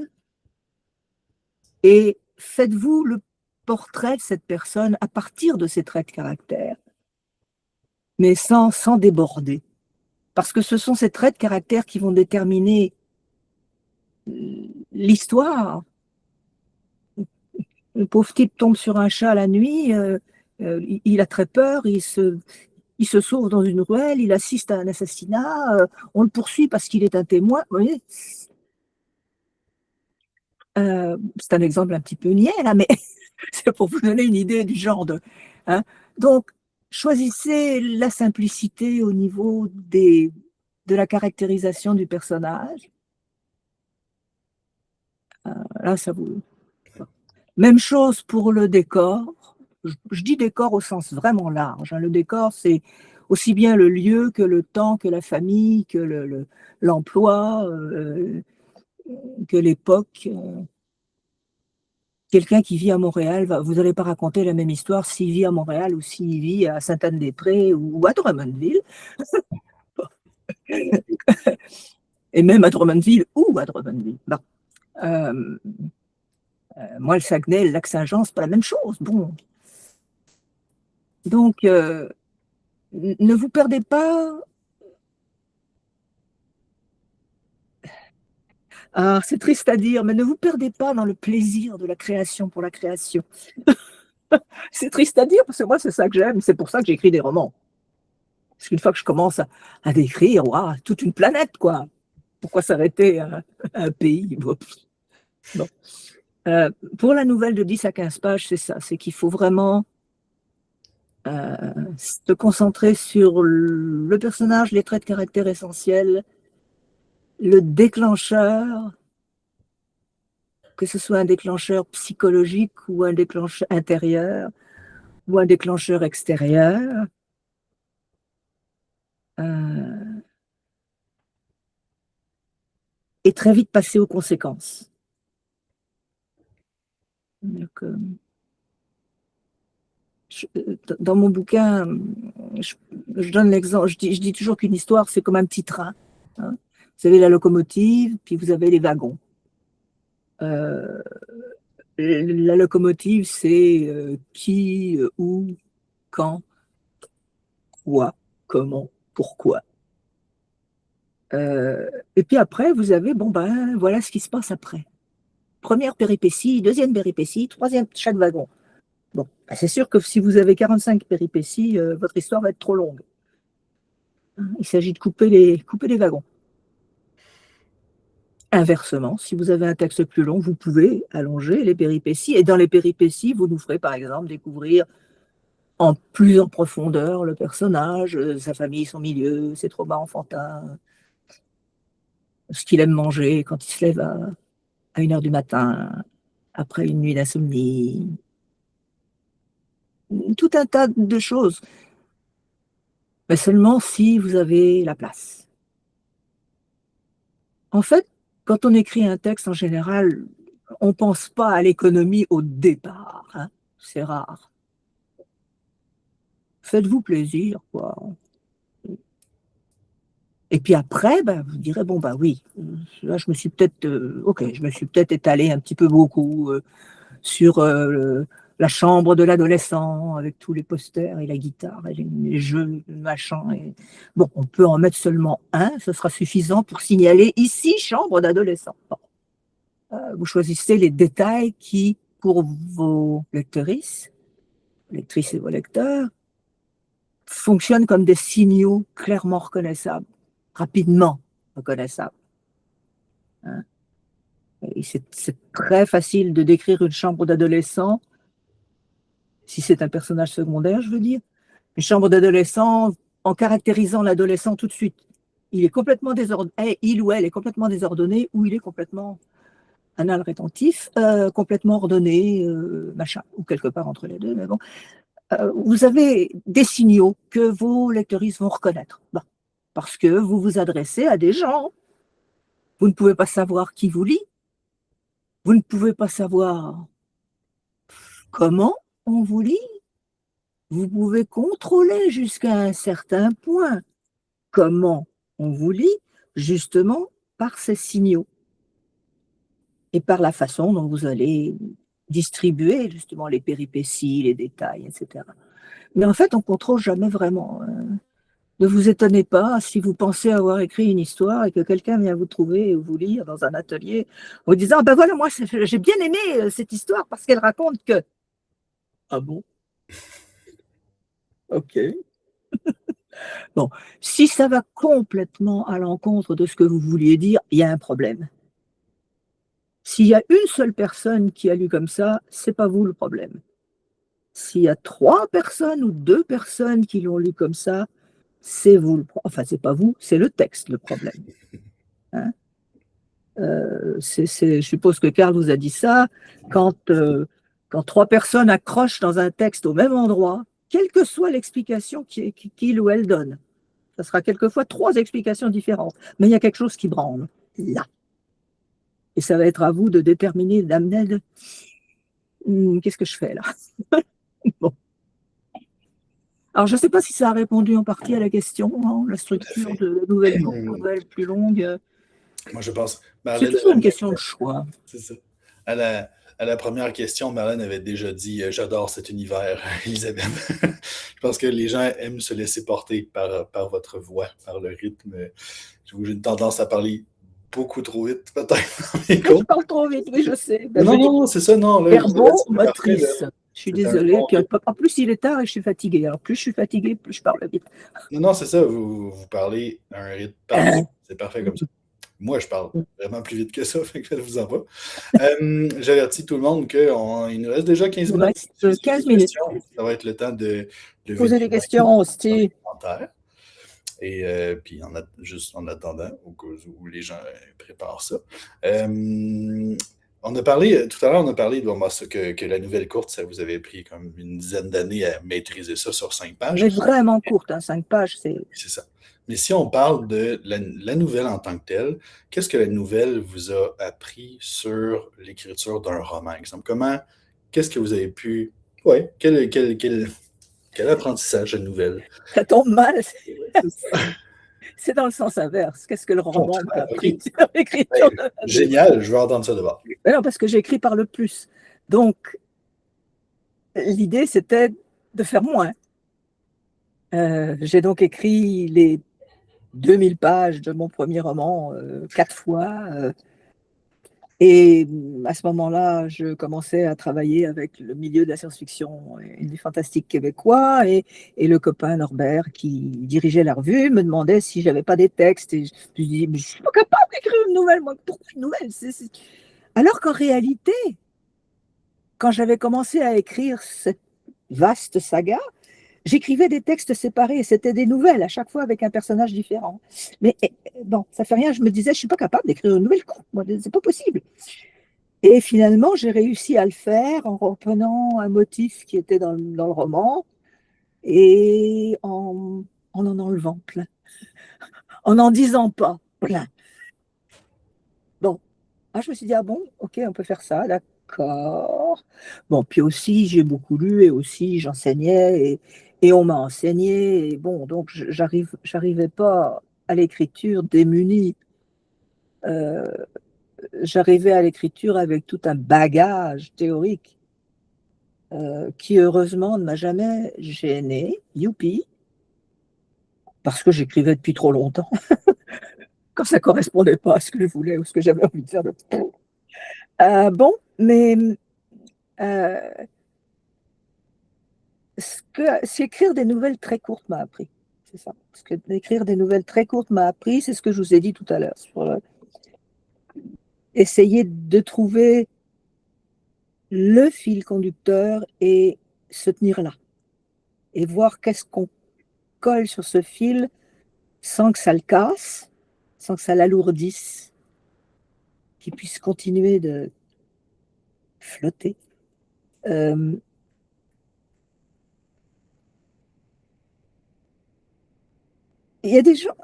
et faites-vous le portrait de cette personne à partir de ces traits de caractère, mais sans déborder. Parce que ce sont ces traits de caractère qui vont déterminer l'histoire. Le pauvre type tombe sur un chat la nuit, il a très peur, il se sauve dans une ruelle, il assiste à un assassinat, on le poursuit parce qu'il est un témoin. Vous voyez, c'est un exemple un petit peu niais, là, mais c'est pour vous donner une idée du genre de. Hein. Donc, choisissez la simplicité au niveau de la caractérisation du personnage. Là, ça vous. Même chose pour le décor. Je dis décor au sens vraiment large. Hein. Le décor, c'est aussi bien le lieu que le temps, que la famille, que l'emploi, que l'époque. Quelqu'un qui vit à Montréal, vous n'allez pas raconter la même histoire s'il vit à Montréal ou s'il vit à Sainte-Anne-des-Prés ou à Drummondville. Et même à Drummondville ou à Drummondville. Bon. Moi, le Saguenay, le Lac-Saint-Jean, c'est pas la même chose. Bon. Donc, ne vous perdez pas. Ah, c'est triste à dire, mais ne vous perdez pas dans le plaisir de la création pour la création. C'est triste à dire parce que moi, c'est ça que j'aime. C'est pour ça que j'écris des romans. Parce qu'une fois que je commence à décrire, waouh, toute une planète, quoi. Pourquoi s'arrêter à un pays? Bon. Pour la nouvelle de 10 à 15 pages, c'est ça. C'est qu'il faut vraiment se concentrer sur le personnage, les traits de caractère essentiels, le déclencheur, que ce soit un déclencheur psychologique ou un déclencheur intérieur ou un déclencheur extérieur. Et très vite passer aux conséquences. Donc, dans mon bouquin, je donne l'exemple, je dis toujours qu'une histoire, c'est comme un petit train. Hein. Vous avez la locomotive, puis vous avez les wagons. La locomotive, c'est qui, où, quand, quoi, comment, pourquoi. Et puis après, vous avez, bon ben, voilà ce qui se passe après. Première péripétie, deuxième péripétie, troisième, chaque wagon. Bon, ben c'est sûr que si vous avez 45 péripéties, votre histoire va être trop longue. Il s'agit de couper les wagons. Inversement, si vous avez un texte plus long, vous pouvez allonger les péripéties. Et dans les péripéties, vous nous ferez par exemple découvrir plus en profondeur le personnage, sa famille, son milieu, ses traumas enfantins, ce qu'il aime manger quand il se lève à 1h du matin. après une nuit d'insomnie, tout un tas de choses. Mais seulement si vous avez la place. En fait, quand on écrit un texte, en général, on ne pense pas à l'économie au départ, hein. C'est rare. Faites-vous plaisir, quoi. Et puis après, ben, vous direz, bon, bah oui, là, je me suis peut-être étalé un petit peu beaucoup sur la chambre de l'adolescent, avec tous les posters et la guitare et les jeux, machin. Bon, on peut en mettre seulement un, ce sera suffisant pour signaler ici, chambre d'adolescent. Bon. Vous choisissez les détails qui, pour vos lectrices et vos lecteurs, fonctionnent comme des signaux clairement reconnaissables, rapidement reconnaissables. Hein. C'est très facile de décrire une chambre d'adolescent, si c'est un personnage secondaire, je veux dire, une chambre d'adolescent en caractérisant l'adolescent tout de suite. Il est complètement désordonné, il ou elle est complètement désordonné, ou il est complètement anal rétentif, complètement ordonné, machin, ou quelque part entre les deux, mais bon. Vous avez des signaux que vos lectrices vont reconnaître. Bon, parce que vous vous adressez à des gens. Vous ne pouvez pas savoir qui vous lit. Vous ne pouvez pas savoir comment on vous lit. Vous pouvez contrôler jusqu'à un certain point comment on vous lit, justement par ces signaux et par la façon dont vous allez distribuer justement les péripéties, les détails, etc. Mais en fait, on ne contrôle jamais vraiment. Ne vous étonnez pas si vous pensez avoir écrit une histoire et que quelqu'un vient vous trouver et vous lire dans un atelier en vous disant « ben voilà, moi j'ai bien aimé cette histoire parce qu'elle raconte que… » Ah bon? Ok. Bon, si ça va complètement à l'encontre de ce que vous vouliez dire, il y a un problème. S'il y a une seule personne qui a lu comme ça, c'est pas vous le problème. S'il y a 3 personnes ou 2 personnes qui l'ont lu comme ça, c'est vous le problème. Enfin, c'est pas vous, c'est le texte le problème. Hein? Je suppose que Karl vous a dit ça, quand 3 personnes accrochent dans un texte au même endroit, quelle que soit l'explication qu'il ou elle donne, ça sera quelquefois 3 explications différentes, mais il y a quelque chose qui branle, là. Et ça va être à vous de déterminer, d'amener, qu'est-ce que je fais là? Bon. Alors, je ne sais pas si ça a répondu en partie à la question, hein, la structure de la nouvelle courte, nouvelle plus longue. Moi, je pense. C'est toujours une question de choix. C'est ça. À la première question, Marlène avait déjà dit « J'adore cet univers, Elisabeth ». Je pense que les gens aiment se laisser porter par votre voix, par le rythme. J'ai une tendance à parler beaucoup trop vite, peut-être. Je parle trop vite, oui, je sais. Ben, non, c'est ça, non. Verbomotrice. Je suis désolée. Puis, en plus, il est tard et je suis fatiguée. Alors, plus je suis fatiguée, plus je parle vite. Non, c'est ça. Vous parlez à un rythme parfait. C'est parfait comme ça. Moi, je parle vraiment plus vite que ça, fait que faites-vous en pas. J'avertis tout le monde qu'il nous reste déjà 15 minutes. Il reste 15 minutes. Ça va être le temps de poser des questions aussi. Et puis, juste en attendant, au cas où les gens préparent ça. On a parlé, tout à l'heure, on a parlé que la nouvelle courte, ça vous avait pris comme une dizaine d'années à maîtriser ça sur 5 pages. Mais vraiment courte, hein, 5 pages, c'est… C'est ça. Mais si on parle de la nouvelle en tant que telle, qu'est-ce que la nouvelle vous a appris sur l'écriture d'un roman, exemple? Qu'est-ce que vous avez pu… Ouais, quel apprentissage de nouvelle? Ça tombe mal. C'est dans le sens inverse. Qu'est-ce que le roman m'a appris sur l'écriture? Génial, je veux entendre ça d'abord. Non, parce que j'écris par le plus. Donc, l'idée, c'était de faire moins. J'ai donc écrit les 2000 pages de mon premier roman 4 fois. Et à ce moment-là, je commençais à travailler avec le milieu de la science-fiction et du fantastique québécois. Et le copain Norbert, qui dirigeait la revue, me demandait si j'avais pas des textes. Et je lui dis, mais je suis pas capable d'écrire une nouvelle. Moi, pourquoi une nouvelle? Alors qu'en réalité, quand j'avais commencé à écrire cette vaste saga, j'écrivais des textes séparés et c'était des nouvelles à chaque fois avec un personnage différent. Mais bon, ça fait rien, je me disais, je suis pas capable d'écrire une nouvelle courte, moi, c'est pas possible. Et finalement, j'ai réussi à le faire en reprenant un motif qui était dans le roman et en enlevant plein, en n'en disant pas plein. Bon, je me suis dit, ah bon, ok, on peut faire ça, d'accord. Bon, puis aussi, j'ai beaucoup lu et aussi j'enseignais et on m'a enseigné. Et bon, donc j'arrivais pas à l'écriture démunie. Euh, J'arrivais à l'écriture avec tout un bagage théorique qui, heureusement, ne m'a jamais gêné. Youpi, parce que j'écrivais depuis trop longtemps, quand ça correspondait pas à ce que je voulais ou ce que j'avais envie de faire. Bon, mais euh, c'est écrire des nouvelles très courtes m'a appris. C'est ça. Parce que écrire des nouvelles très courtes m'a appris, c'est ce que je vous ai dit tout à l'heure. Essayer de trouver le fil conducteur et se tenir là. Et voir qu'est-ce qu'on colle sur ce fil sans que ça le casse, sans que ça l'alourdisse, qu'il puisse continuer de flotter. Il y a des gens,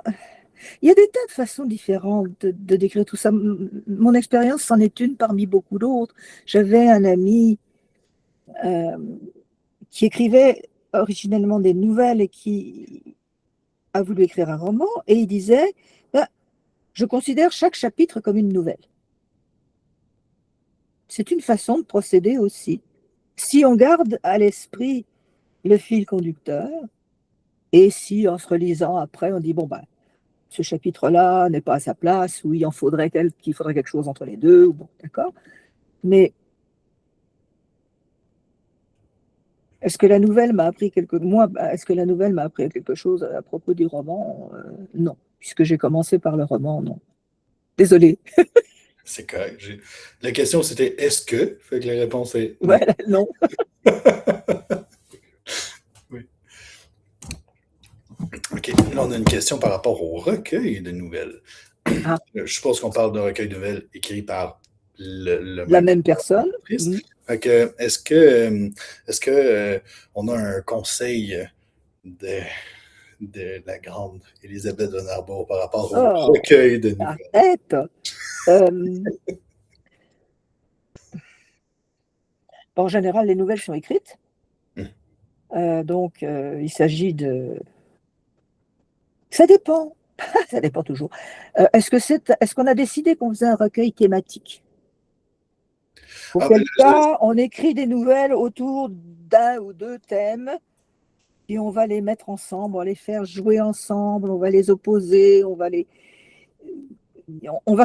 il y a des tas de façons différentes de décrire tout ça. Mon expérience, c'en est une parmi beaucoup d'autres. J'avais un ami euh, qui écrivait originellement des nouvelles et qui a voulu écrire un roman, et il disait, bah, je considère chaque chapitre comme une nouvelle. C'est une façon de procéder aussi. Si on garde à l'esprit le fil conducteur, et si en se relisant après, on dit, bon, ben, ce chapitre-là n'est pas à sa place, ou il faudrait quelque chose entre les deux, bon, d'accord. Mais est-ce que la nouvelle m'a appris est-ce que la nouvelle m'a appris quelque chose à propos du roman? Non, puisque j'ai commencé par le roman, non. Désolée. C'est correct. La question, c'était est-ce que? Fait que la réponse est non. Voilà, non. Oui. OK. Là, on a une question par rapport au recueil de nouvelles. Ah. Je suppose qu'on parle d'un recueil de nouvelles écrit par la même personne. Fait que, est-ce que on a un conseil de la grande Elisabeth von Arbour par rapport au recueil de nouvelles? Arrête. En général, les nouvelles sont écrites. Donc, il s'agit de... Ça dépend. Ça dépend toujours. Est-ce qu'on a décidé qu'on faisait un recueil thématique? Auquel cas, on écrit des nouvelles autour d'un ou deux thèmes et on va les mettre ensemble, on va les faire jouer ensemble, on va les opposer, on va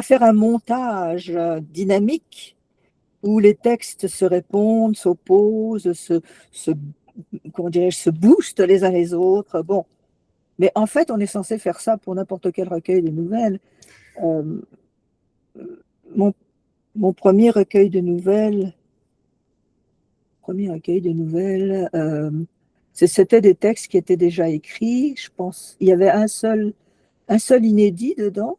faire un montage dynamique où les textes se répondent, s'opposent, se boostent les uns les autres. Bon, mais en fait, on est censé faire ça pour n'importe quel recueil de nouvelles. Mon premier recueil de nouvelles, c'était des textes qui étaient déjà écrits, je pense. Il y avait un seul inédit dedans,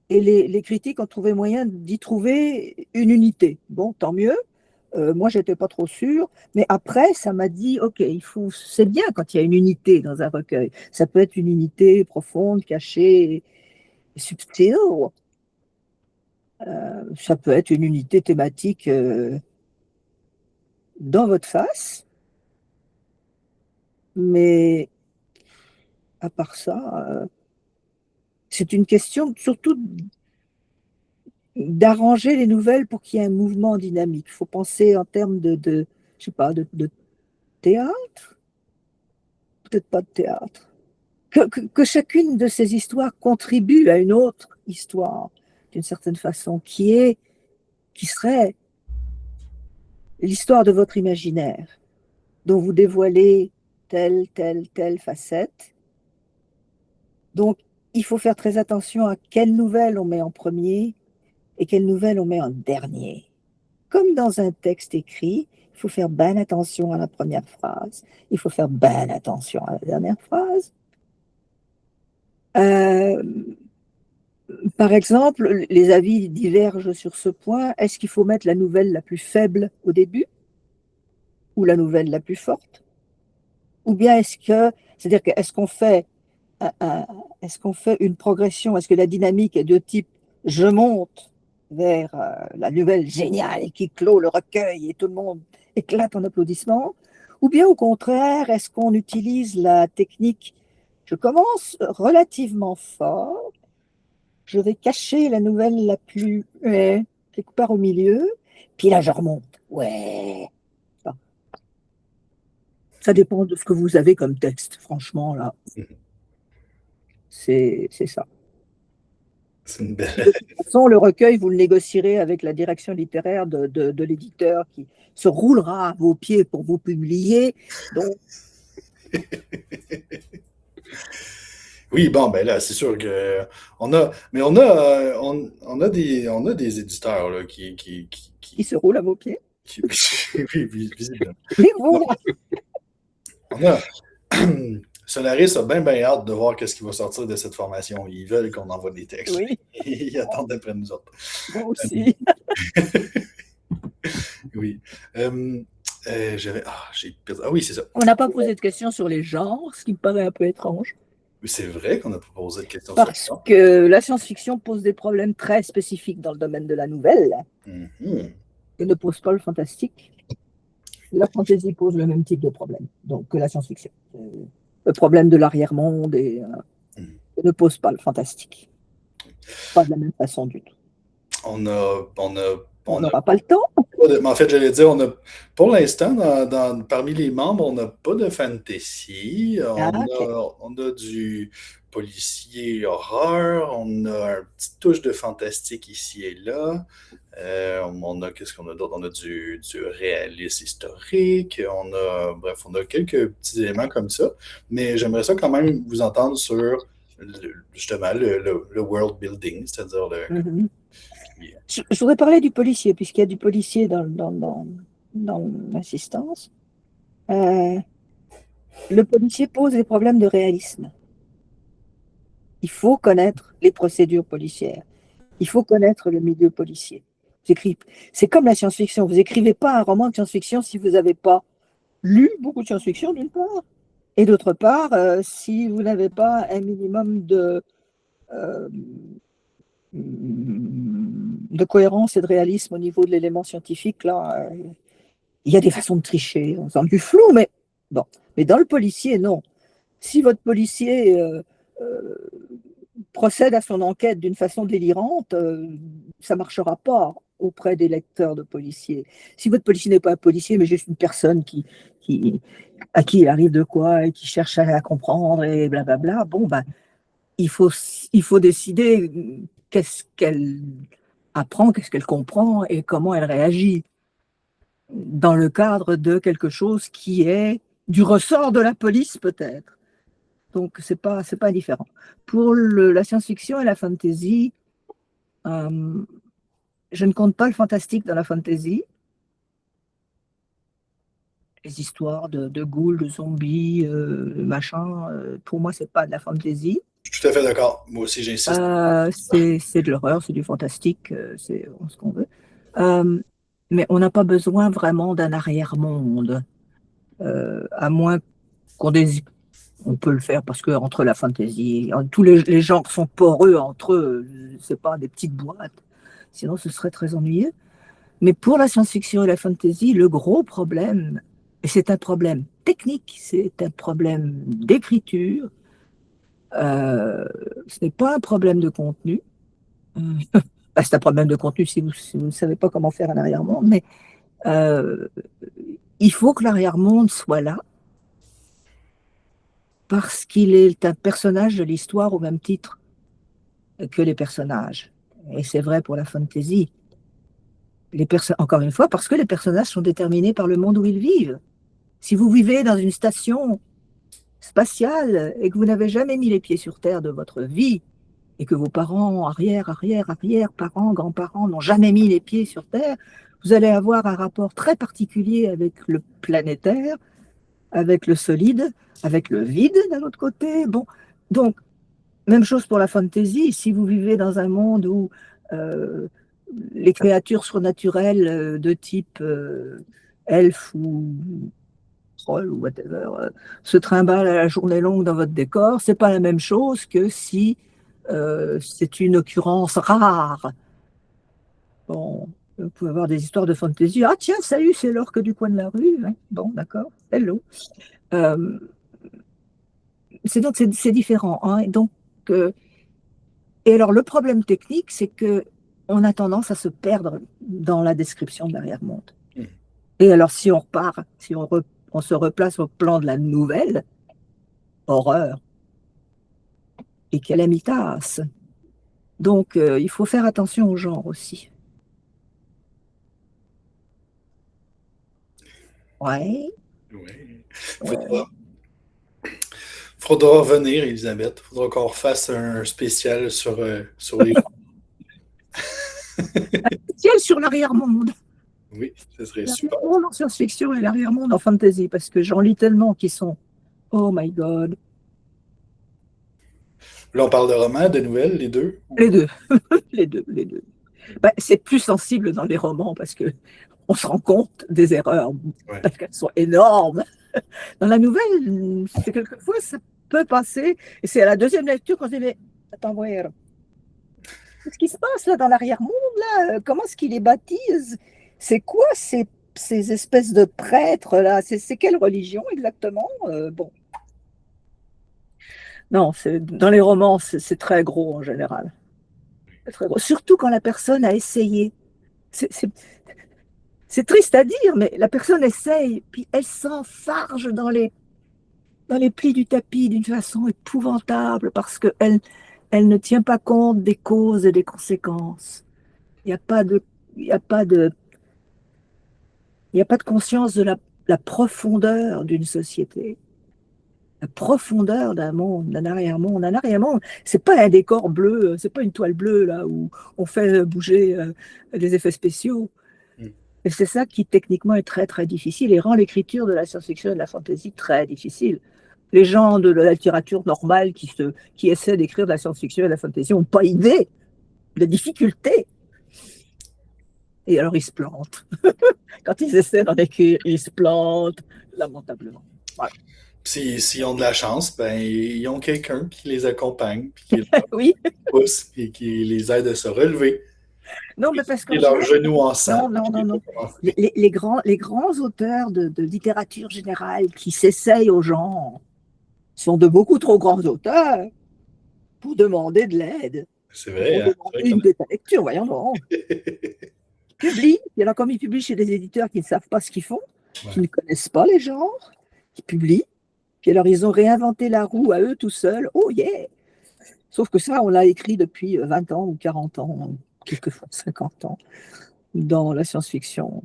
et les critiques ont trouvé moyen d'y trouver une unité. Bon, tant mieux. Moi, j'étais pas trop sûre, mais après, ça m'a dit, ok, c'est bien quand il y a une unité dans un recueil. Ça peut être une unité profonde, cachée, subtile. Ça peut être une unité thématique dans votre face, mais à part ça, c'est une question surtout d'arranger les nouvelles pour qu'il y ait un mouvement dynamique. Il faut penser en termes je sais pas, de théâtre, peut-être pas de théâtre. Que chacune de ces histoires contribue à une autre histoire, d'une certaine façon, qui serait l'histoire de votre imaginaire, dont vous dévoilez telle facette. Donc, il faut faire très attention à quelle nouvelle on met en premier et quelle nouvelle on met en dernier. Comme dans un texte écrit, il faut faire bien attention à la première phrase, il faut faire bien attention à la dernière phrase. Par exemple, les avis divergent sur ce point. Est-ce qu'il faut mettre la nouvelle la plus faible au début ou la nouvelle la plus forte? Ou bien c'est-à-dire que est-ce qu'on fait une progression? Est-ce que la dynamique est de type je monte vers la nouvelle géniale qui clôt le recueil et tout le monde éclate en applaudissements? Ou bien au contraire, est-ce qu'on utilise la technique je commence relativement fort, je vais cacher la nouvelle la plus quelque part au milieu, puis là je remonte. Ouais. Ça dépend de ce que vous avez comme texte, franchement, là. C'est ça. C'est une belle. De toute façon, le recueil, vous le négocierez avec la direction littéraire de l'éditeur qui se roulera à vos pieds pour vous publier. Donc, Oui, bon, ben là, c'est sûr que on a des éditeurs là, qui se roule à vos pieds. oui, visiblement. Mais voilà. On a Solaris a bien hâte de voir qu'est-ce qui va sortir de cette formation. Ils veulent qu'on envoie des textes. Oui. Ils attendent après nous autres. Moi aussi. Oui. J'ai perdu. Ah oui, c'est ça. On n'a pas posé de questions sur les genres, ce qui me paraît un peu étrange. C'est vrai qu'on n'a pas posé de questions sur Parce ça. que la science-fiction pose des problèmes très spécifiques dans le domaine de la nouvelle Mhm. et ne pose pas le fantastique. La fantasy pose le même type de problème donc, que la science-fiction. Le problème de l'arrière-monde et ne pose pas le fantastique. Pas de la même façon du tout. On n'aura pas le temps. En fait, j'allais dire, pour l'instant, parmi les membres, on n'a pas de fantasy. On a du policier horreur, on a une petite touche de fantastique ici et là. Qu'est-ce qu'on a d'autre? On a du réalisme historique. Bref, on a quelques petits éléments comme ça. Mais j'aimerais ça quand même vous entendre sur justement le world building, c'est-à-dire Je voudrais parler du policier, puisqu'il y a du policier dans l'assistance. Le policier pose des problèmes de réalisme. Il faut connaître les procédures policières. Il faut connaître le milieu policier. C'est comme la science-fiction. Vous n'écrivez pas un roman de science-fiction si vous n'avez pas lu beaucoup de science-fiction, d'une part, et d'autre part, si vous n'avez pas un minimum de cohérence et de réalisme au niveau de l'élément scientifique. Là, il y a des façons de tricher. On sent du flou, mais bon. Mais dans le policier, non. Si votre policier procède à son enquête d'une façon délirante, ça ne marchera pas auprès des lecteurs de policiers. Si votre policier n'est pas un policier, mais juste une personne à qui il arrive de quoi et qui cherche à comprendre et blablabla, bon, ben, il faut décider qu'est-ce qu'elle apprend, qu'est-ce qu'elle comprend et comment elle réagit dans le cadre de quelque chose qui est du ressort de la police peut-être. Donc, c'est pas différent. Pour la science-fiction et la fantasy, je ne compte pas le fantastique dans la fantasy. Les histoires de ghouls, de zombies, machin, pour moi, c'est pas de la fantasy. Je suis tout à fait d'accord. Moi aussi, j'insiste. C'est de l'horreur, c'est du fantastique, c'est ce qu'on veut. Mais on n'a pas besoin vraiment d'un arrière-monde, à moins qu'on désire. On peut le faire parce que entre la fantasy, tous les genres sont poreux entre eux, c'est pas des petites boîtes. Sinon, ce serait très ennuyeux. Mais pour la science-fiction et la fantasy, le gros problème, et c'est un problème technique, c'est un problème d'écriture, ce n'est pas un problème de contenu. C'est un problème de contenu si vous ne savez pas comment faire un arrière-monde, mais il faut que l'arrière-monde soit là parce qu'il est un personnage de l'histoire au même titre que les personnages. Et c'est vrai pour la fantasy. Encore une fois, parce que les personnages sont déterminés par le monde où ils vivent. Si vous vivez dans une station spatiale et que vous n'avez jamais mis les pieds sur Terre de votre vie, et que vos parents, arrière-parents, grands-parents n'ont jamais mis les pieds sur Terre, vous allez avoir un rapport très particulier avec le planétaire, avec le solide, avec le vide d'un autre côté. Bon, donc, Même chose pour la fantasy. Si vous vivez dans un monde où les créatures surnaturelles de type elfe ou troll ou whatever se trimballent à la journée longue dans votre décor, c'est pas la même chose que si c'est une occurrence rare. Bon, vous pouvez avoir des histoires de fantasy. Ah tiens, salut, c'est l'orque du coin de la rue. Hein. Bon, d'accord. Hello. C'est différent. Hein. Donc, et alors, le problème technique, c'est que on a tendance à se perdre dans la description de l'arrière-monde. Et alors, si on repart, si on se replace au plan de la nouvelle, horreur et calamitas. Donc, il faut faire attention au genre aussi. Ouais. Oui. Faudra revenir, Elisabeth. Faudra qu'on refasse un spécial sur les... Spécial sur l'arrière-monde. Oui, ce serait super. L'arrière-monde en science-fiction et l'arrière-monde en fantasy, parce que j'en lis tellement qui sont « Oh my God ». Là, on parle de romans, de nouvelles, les deux? Les deux. les deux. Ben, c'est plus sensible dans les romans, parce qu'on se rend compte des erreurs, parce qu'elles sont énormes. Dans la nouvelle, c'est quelquefois, ça peut passer, et c'est à la deuxième lecture qu'on se dit « Mais attends, voir. Qu'est-ce qui se passe là dans l'arrière-monde là? Comment est-ce qu'ils les baptisent? C'est quoi ces espèces de prêtres là? C'est quelle religion exactement? Bon. Non, dans les romans, c'est très gros en général. Très gros. Surtout quand la personne a essayé. C'est triste à dire, mais la personne essaye, puis elle s'enfarge dans les plis du tapis d'une façon épouvantable parce qu'elle ne tient pas compte des causes et des conséquences. Il n'y a pas de conscience de la profondeur d'une société, la profondeur d'un monde, d'un arrière-monde. Un arrière-monde, c'est pas un décor bleu, c'est pas une toile bleue là où on fait bouger des effets spéciaux. Et c'est ça qui techniquement est très très difficile et rend l'écriture de la science-fiction et de la fantasy très difficile. Les gens de la littérature normale qui essaient d'écrire de la science-fiction et de la fantasy n'ont pas idée de la difficulté. Et alors ils se plantent. Quand ils essaient d'en écrire, ils se plantent lamentablement. Voilà. S'ils ont de la chance, ben, ils ont quelqu'un qui les accompagne, puis qui les oui. pousse, et qui les aide à se relever. Non, mais parce que leurs genoux ensemble. Non. Les grands auteurs de littérature générale qui s'essayent aux gens sont de beaucoup trop grands auteurs pour demander de l'aide. C'est vrai. Pour demander une bêta lecture, voyons donc. Ils publient, et alors comme ils publient chez des éditeurs qui ne savent pas ce qu'ils font, qui ne connaissent pas les genres, qui publient, puis alors ils ont réinventé la roue à eux tout seuls. Oh yeah! Sauf que ça, on l'a écrit depuis 20 ans ou 40 ans, quelquefois 50 ans, dans la science-fiction,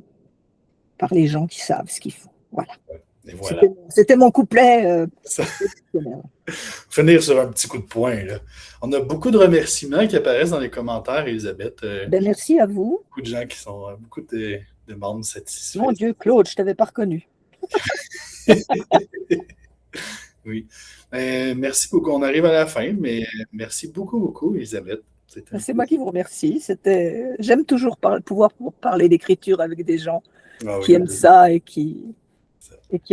par les gens qui savent ce qu'ils font. Voilà. Voilà. C'était mon couplet. Finir sur un petit coup de poing. Là. On a beaucoup de remerciements qui apparaissent dans les commentaires, Elisabeth. Merci à vous. Beaucoup de gens qui sont, beaucoup de membres satisfaits. Mon Dieu, Claude, je ne t'avais pas reconnu. Oui. Merci beaucoup. On arrive à la fin, mais merci beaucoup, Elisabeth. C'est moi qui vous remercie. J'aime toujours pouvoir parler d'écriture avec des gens qui aiment ça et qui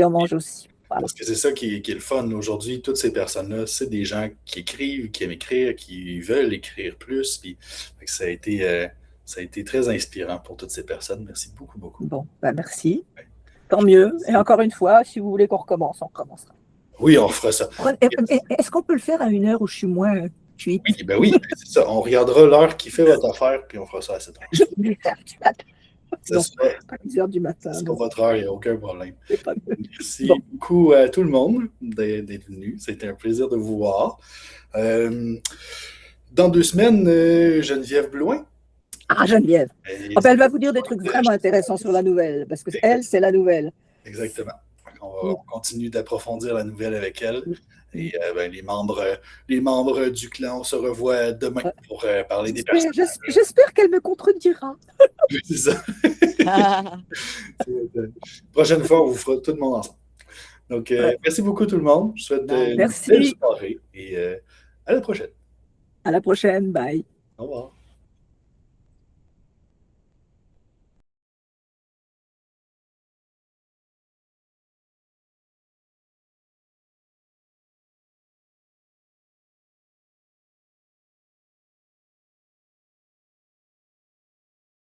en mangent aussi. Voilà. Parce que c'est ça qui est le fun. Aujourd'hui, toutes ces personnes-là, c'est des gens qui écrivent, qui aiment écrire, qui veulent écrire plus. Puis, ça a été très inspirant pour toutes ces personnes. Merci beaucoup. Bon, merci. Ouais. Tant mieux. Et encore une fois, si vous voulez qu'on recommence, on recommencera. Oui, on fera ça. Est-ce qu'on peut le faire à une heure où je suis moins cuite? Oui, c'est ça. On regardera l'heure qui fait votre affaire, puis on fera ça à cette heure. Je vais le faire du matin. Non, pas 10 heures du matin. C'est pour votre heure, il n'y a aucun problème. Merci beaucoup à tout le monde d'être venu. C'était un plaisir de vous voir. Dans 2 semaines, Geneviève Blouin. Ah, Geneviève. Elle va vous dire des trucs vraiment intéressants sur la nouvelle, parce que elle, c'est la nouvelle. Exactement. On continue d'approfondir la nouvelle avec elle. Et les membres du clan, on se revoit demain pour parler des personnages. J'espère qu'elle me contredira. Oui, c'est ça. Prochaine fois, on vous fera tout le monde ensemble. Donc, merci beaucoup tout le monde. Je vous souhaite une belle soirée et à la prochaine. À la prochaine. Bye. Au revoir.